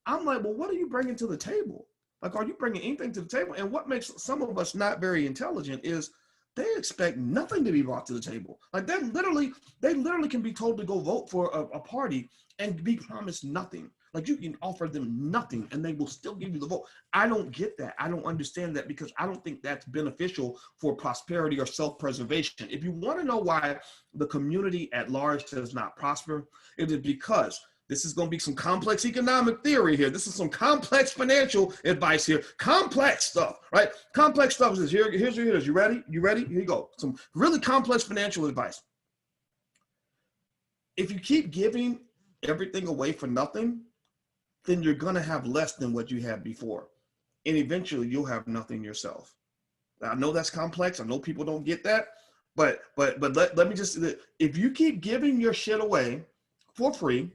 I'm like, well, what are you bringing to the table? Like, are you bringing anything to the table? And what makes some of us not very intelligent is they expect nothing to be brought to the table. Like they literally can be told to go vote for a party and be promised nothing. Like you can offer them nothing and they will still give you the vote. I don't get that. I don't understand that because I don't think that's beneficial for prosperity or self-preservation. If you want to know why the community at large does not prosper, it is because this is going to be some complex economic theory here. This is some complex financial advice here. Complex stuff, right? Complex stuff is here. Here's what it is. You ready? You ready? Here you go. Some really complex financial advice. If you keep giving everything away for nothing, then you're going to have less than what you had before. And eventually you'll have nothing yourself. Now, I know that's complex. I know people don't get that. But let me just, if you keep giving your shit away for free,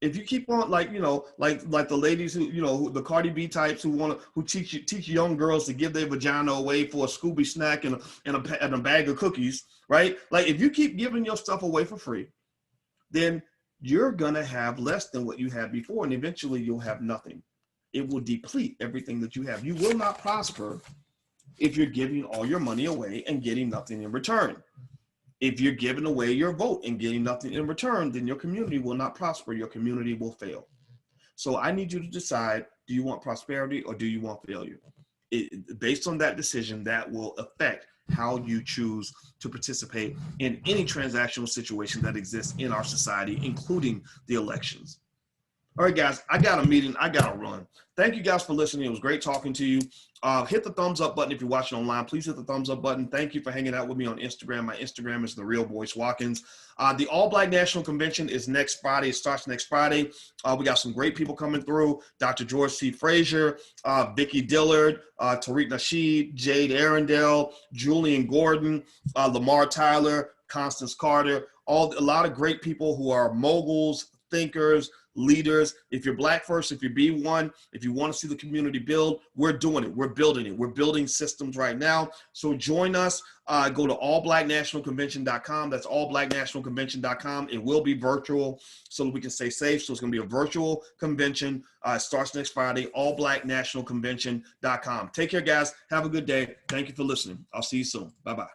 if you keep on like the ladies who, the Cardi B types who teach young girls to give their vagina away for a Scooby snack and a bag of cookies, right? Like if you keep giving your stuff away for free, then you're gonna have less than what you had before, and eventually you'll have nothing. It will deplete everything that you have. You will not prosper if you're giving all your money away and getting nothing in return. If you're giving away your vote and getting nothing in return, then your community will not prosper. Your community will fail. So I need you to decide, do you want prosperity or do you want failure? Based on that decision, that will affect how you choose to participate in any transactional situation that exists in our society, including the elections. All right, guys, I got a meeting. I got to run. Thank you guys for listening. It was great talking to you. Hit the thumbs up button if you're watching online. Please hit the thumbs up button. Thank you for hanging out with me on Instagram. My Instagram is The Real Boyce Watkins. The All Black National Convention is next Friday. It starts next Friday. We got some great people coming through. Dr. George C. Frazier, Vicky Dillard, Tariq Nasheed, Jade Arundel, Julian Gordon, Lamar Tyler, Constance Carter, a lot of great people who are moguls, thinkers, leaders. If you're Black first, if you're B1, if you want to see the community build, we're doing it. We're building it. We're building systems right now. So join us. Go to allblacknationalconvention.com. That's allblacknationalconvention.com. It will be virtual so that we can stay safe. So it's going to be a virtual convention. It starts next Friday, allblacknationalconvention.com. Take care, guys. Have a good day. Thank you for listening. I'll see you soon. Bye-bye.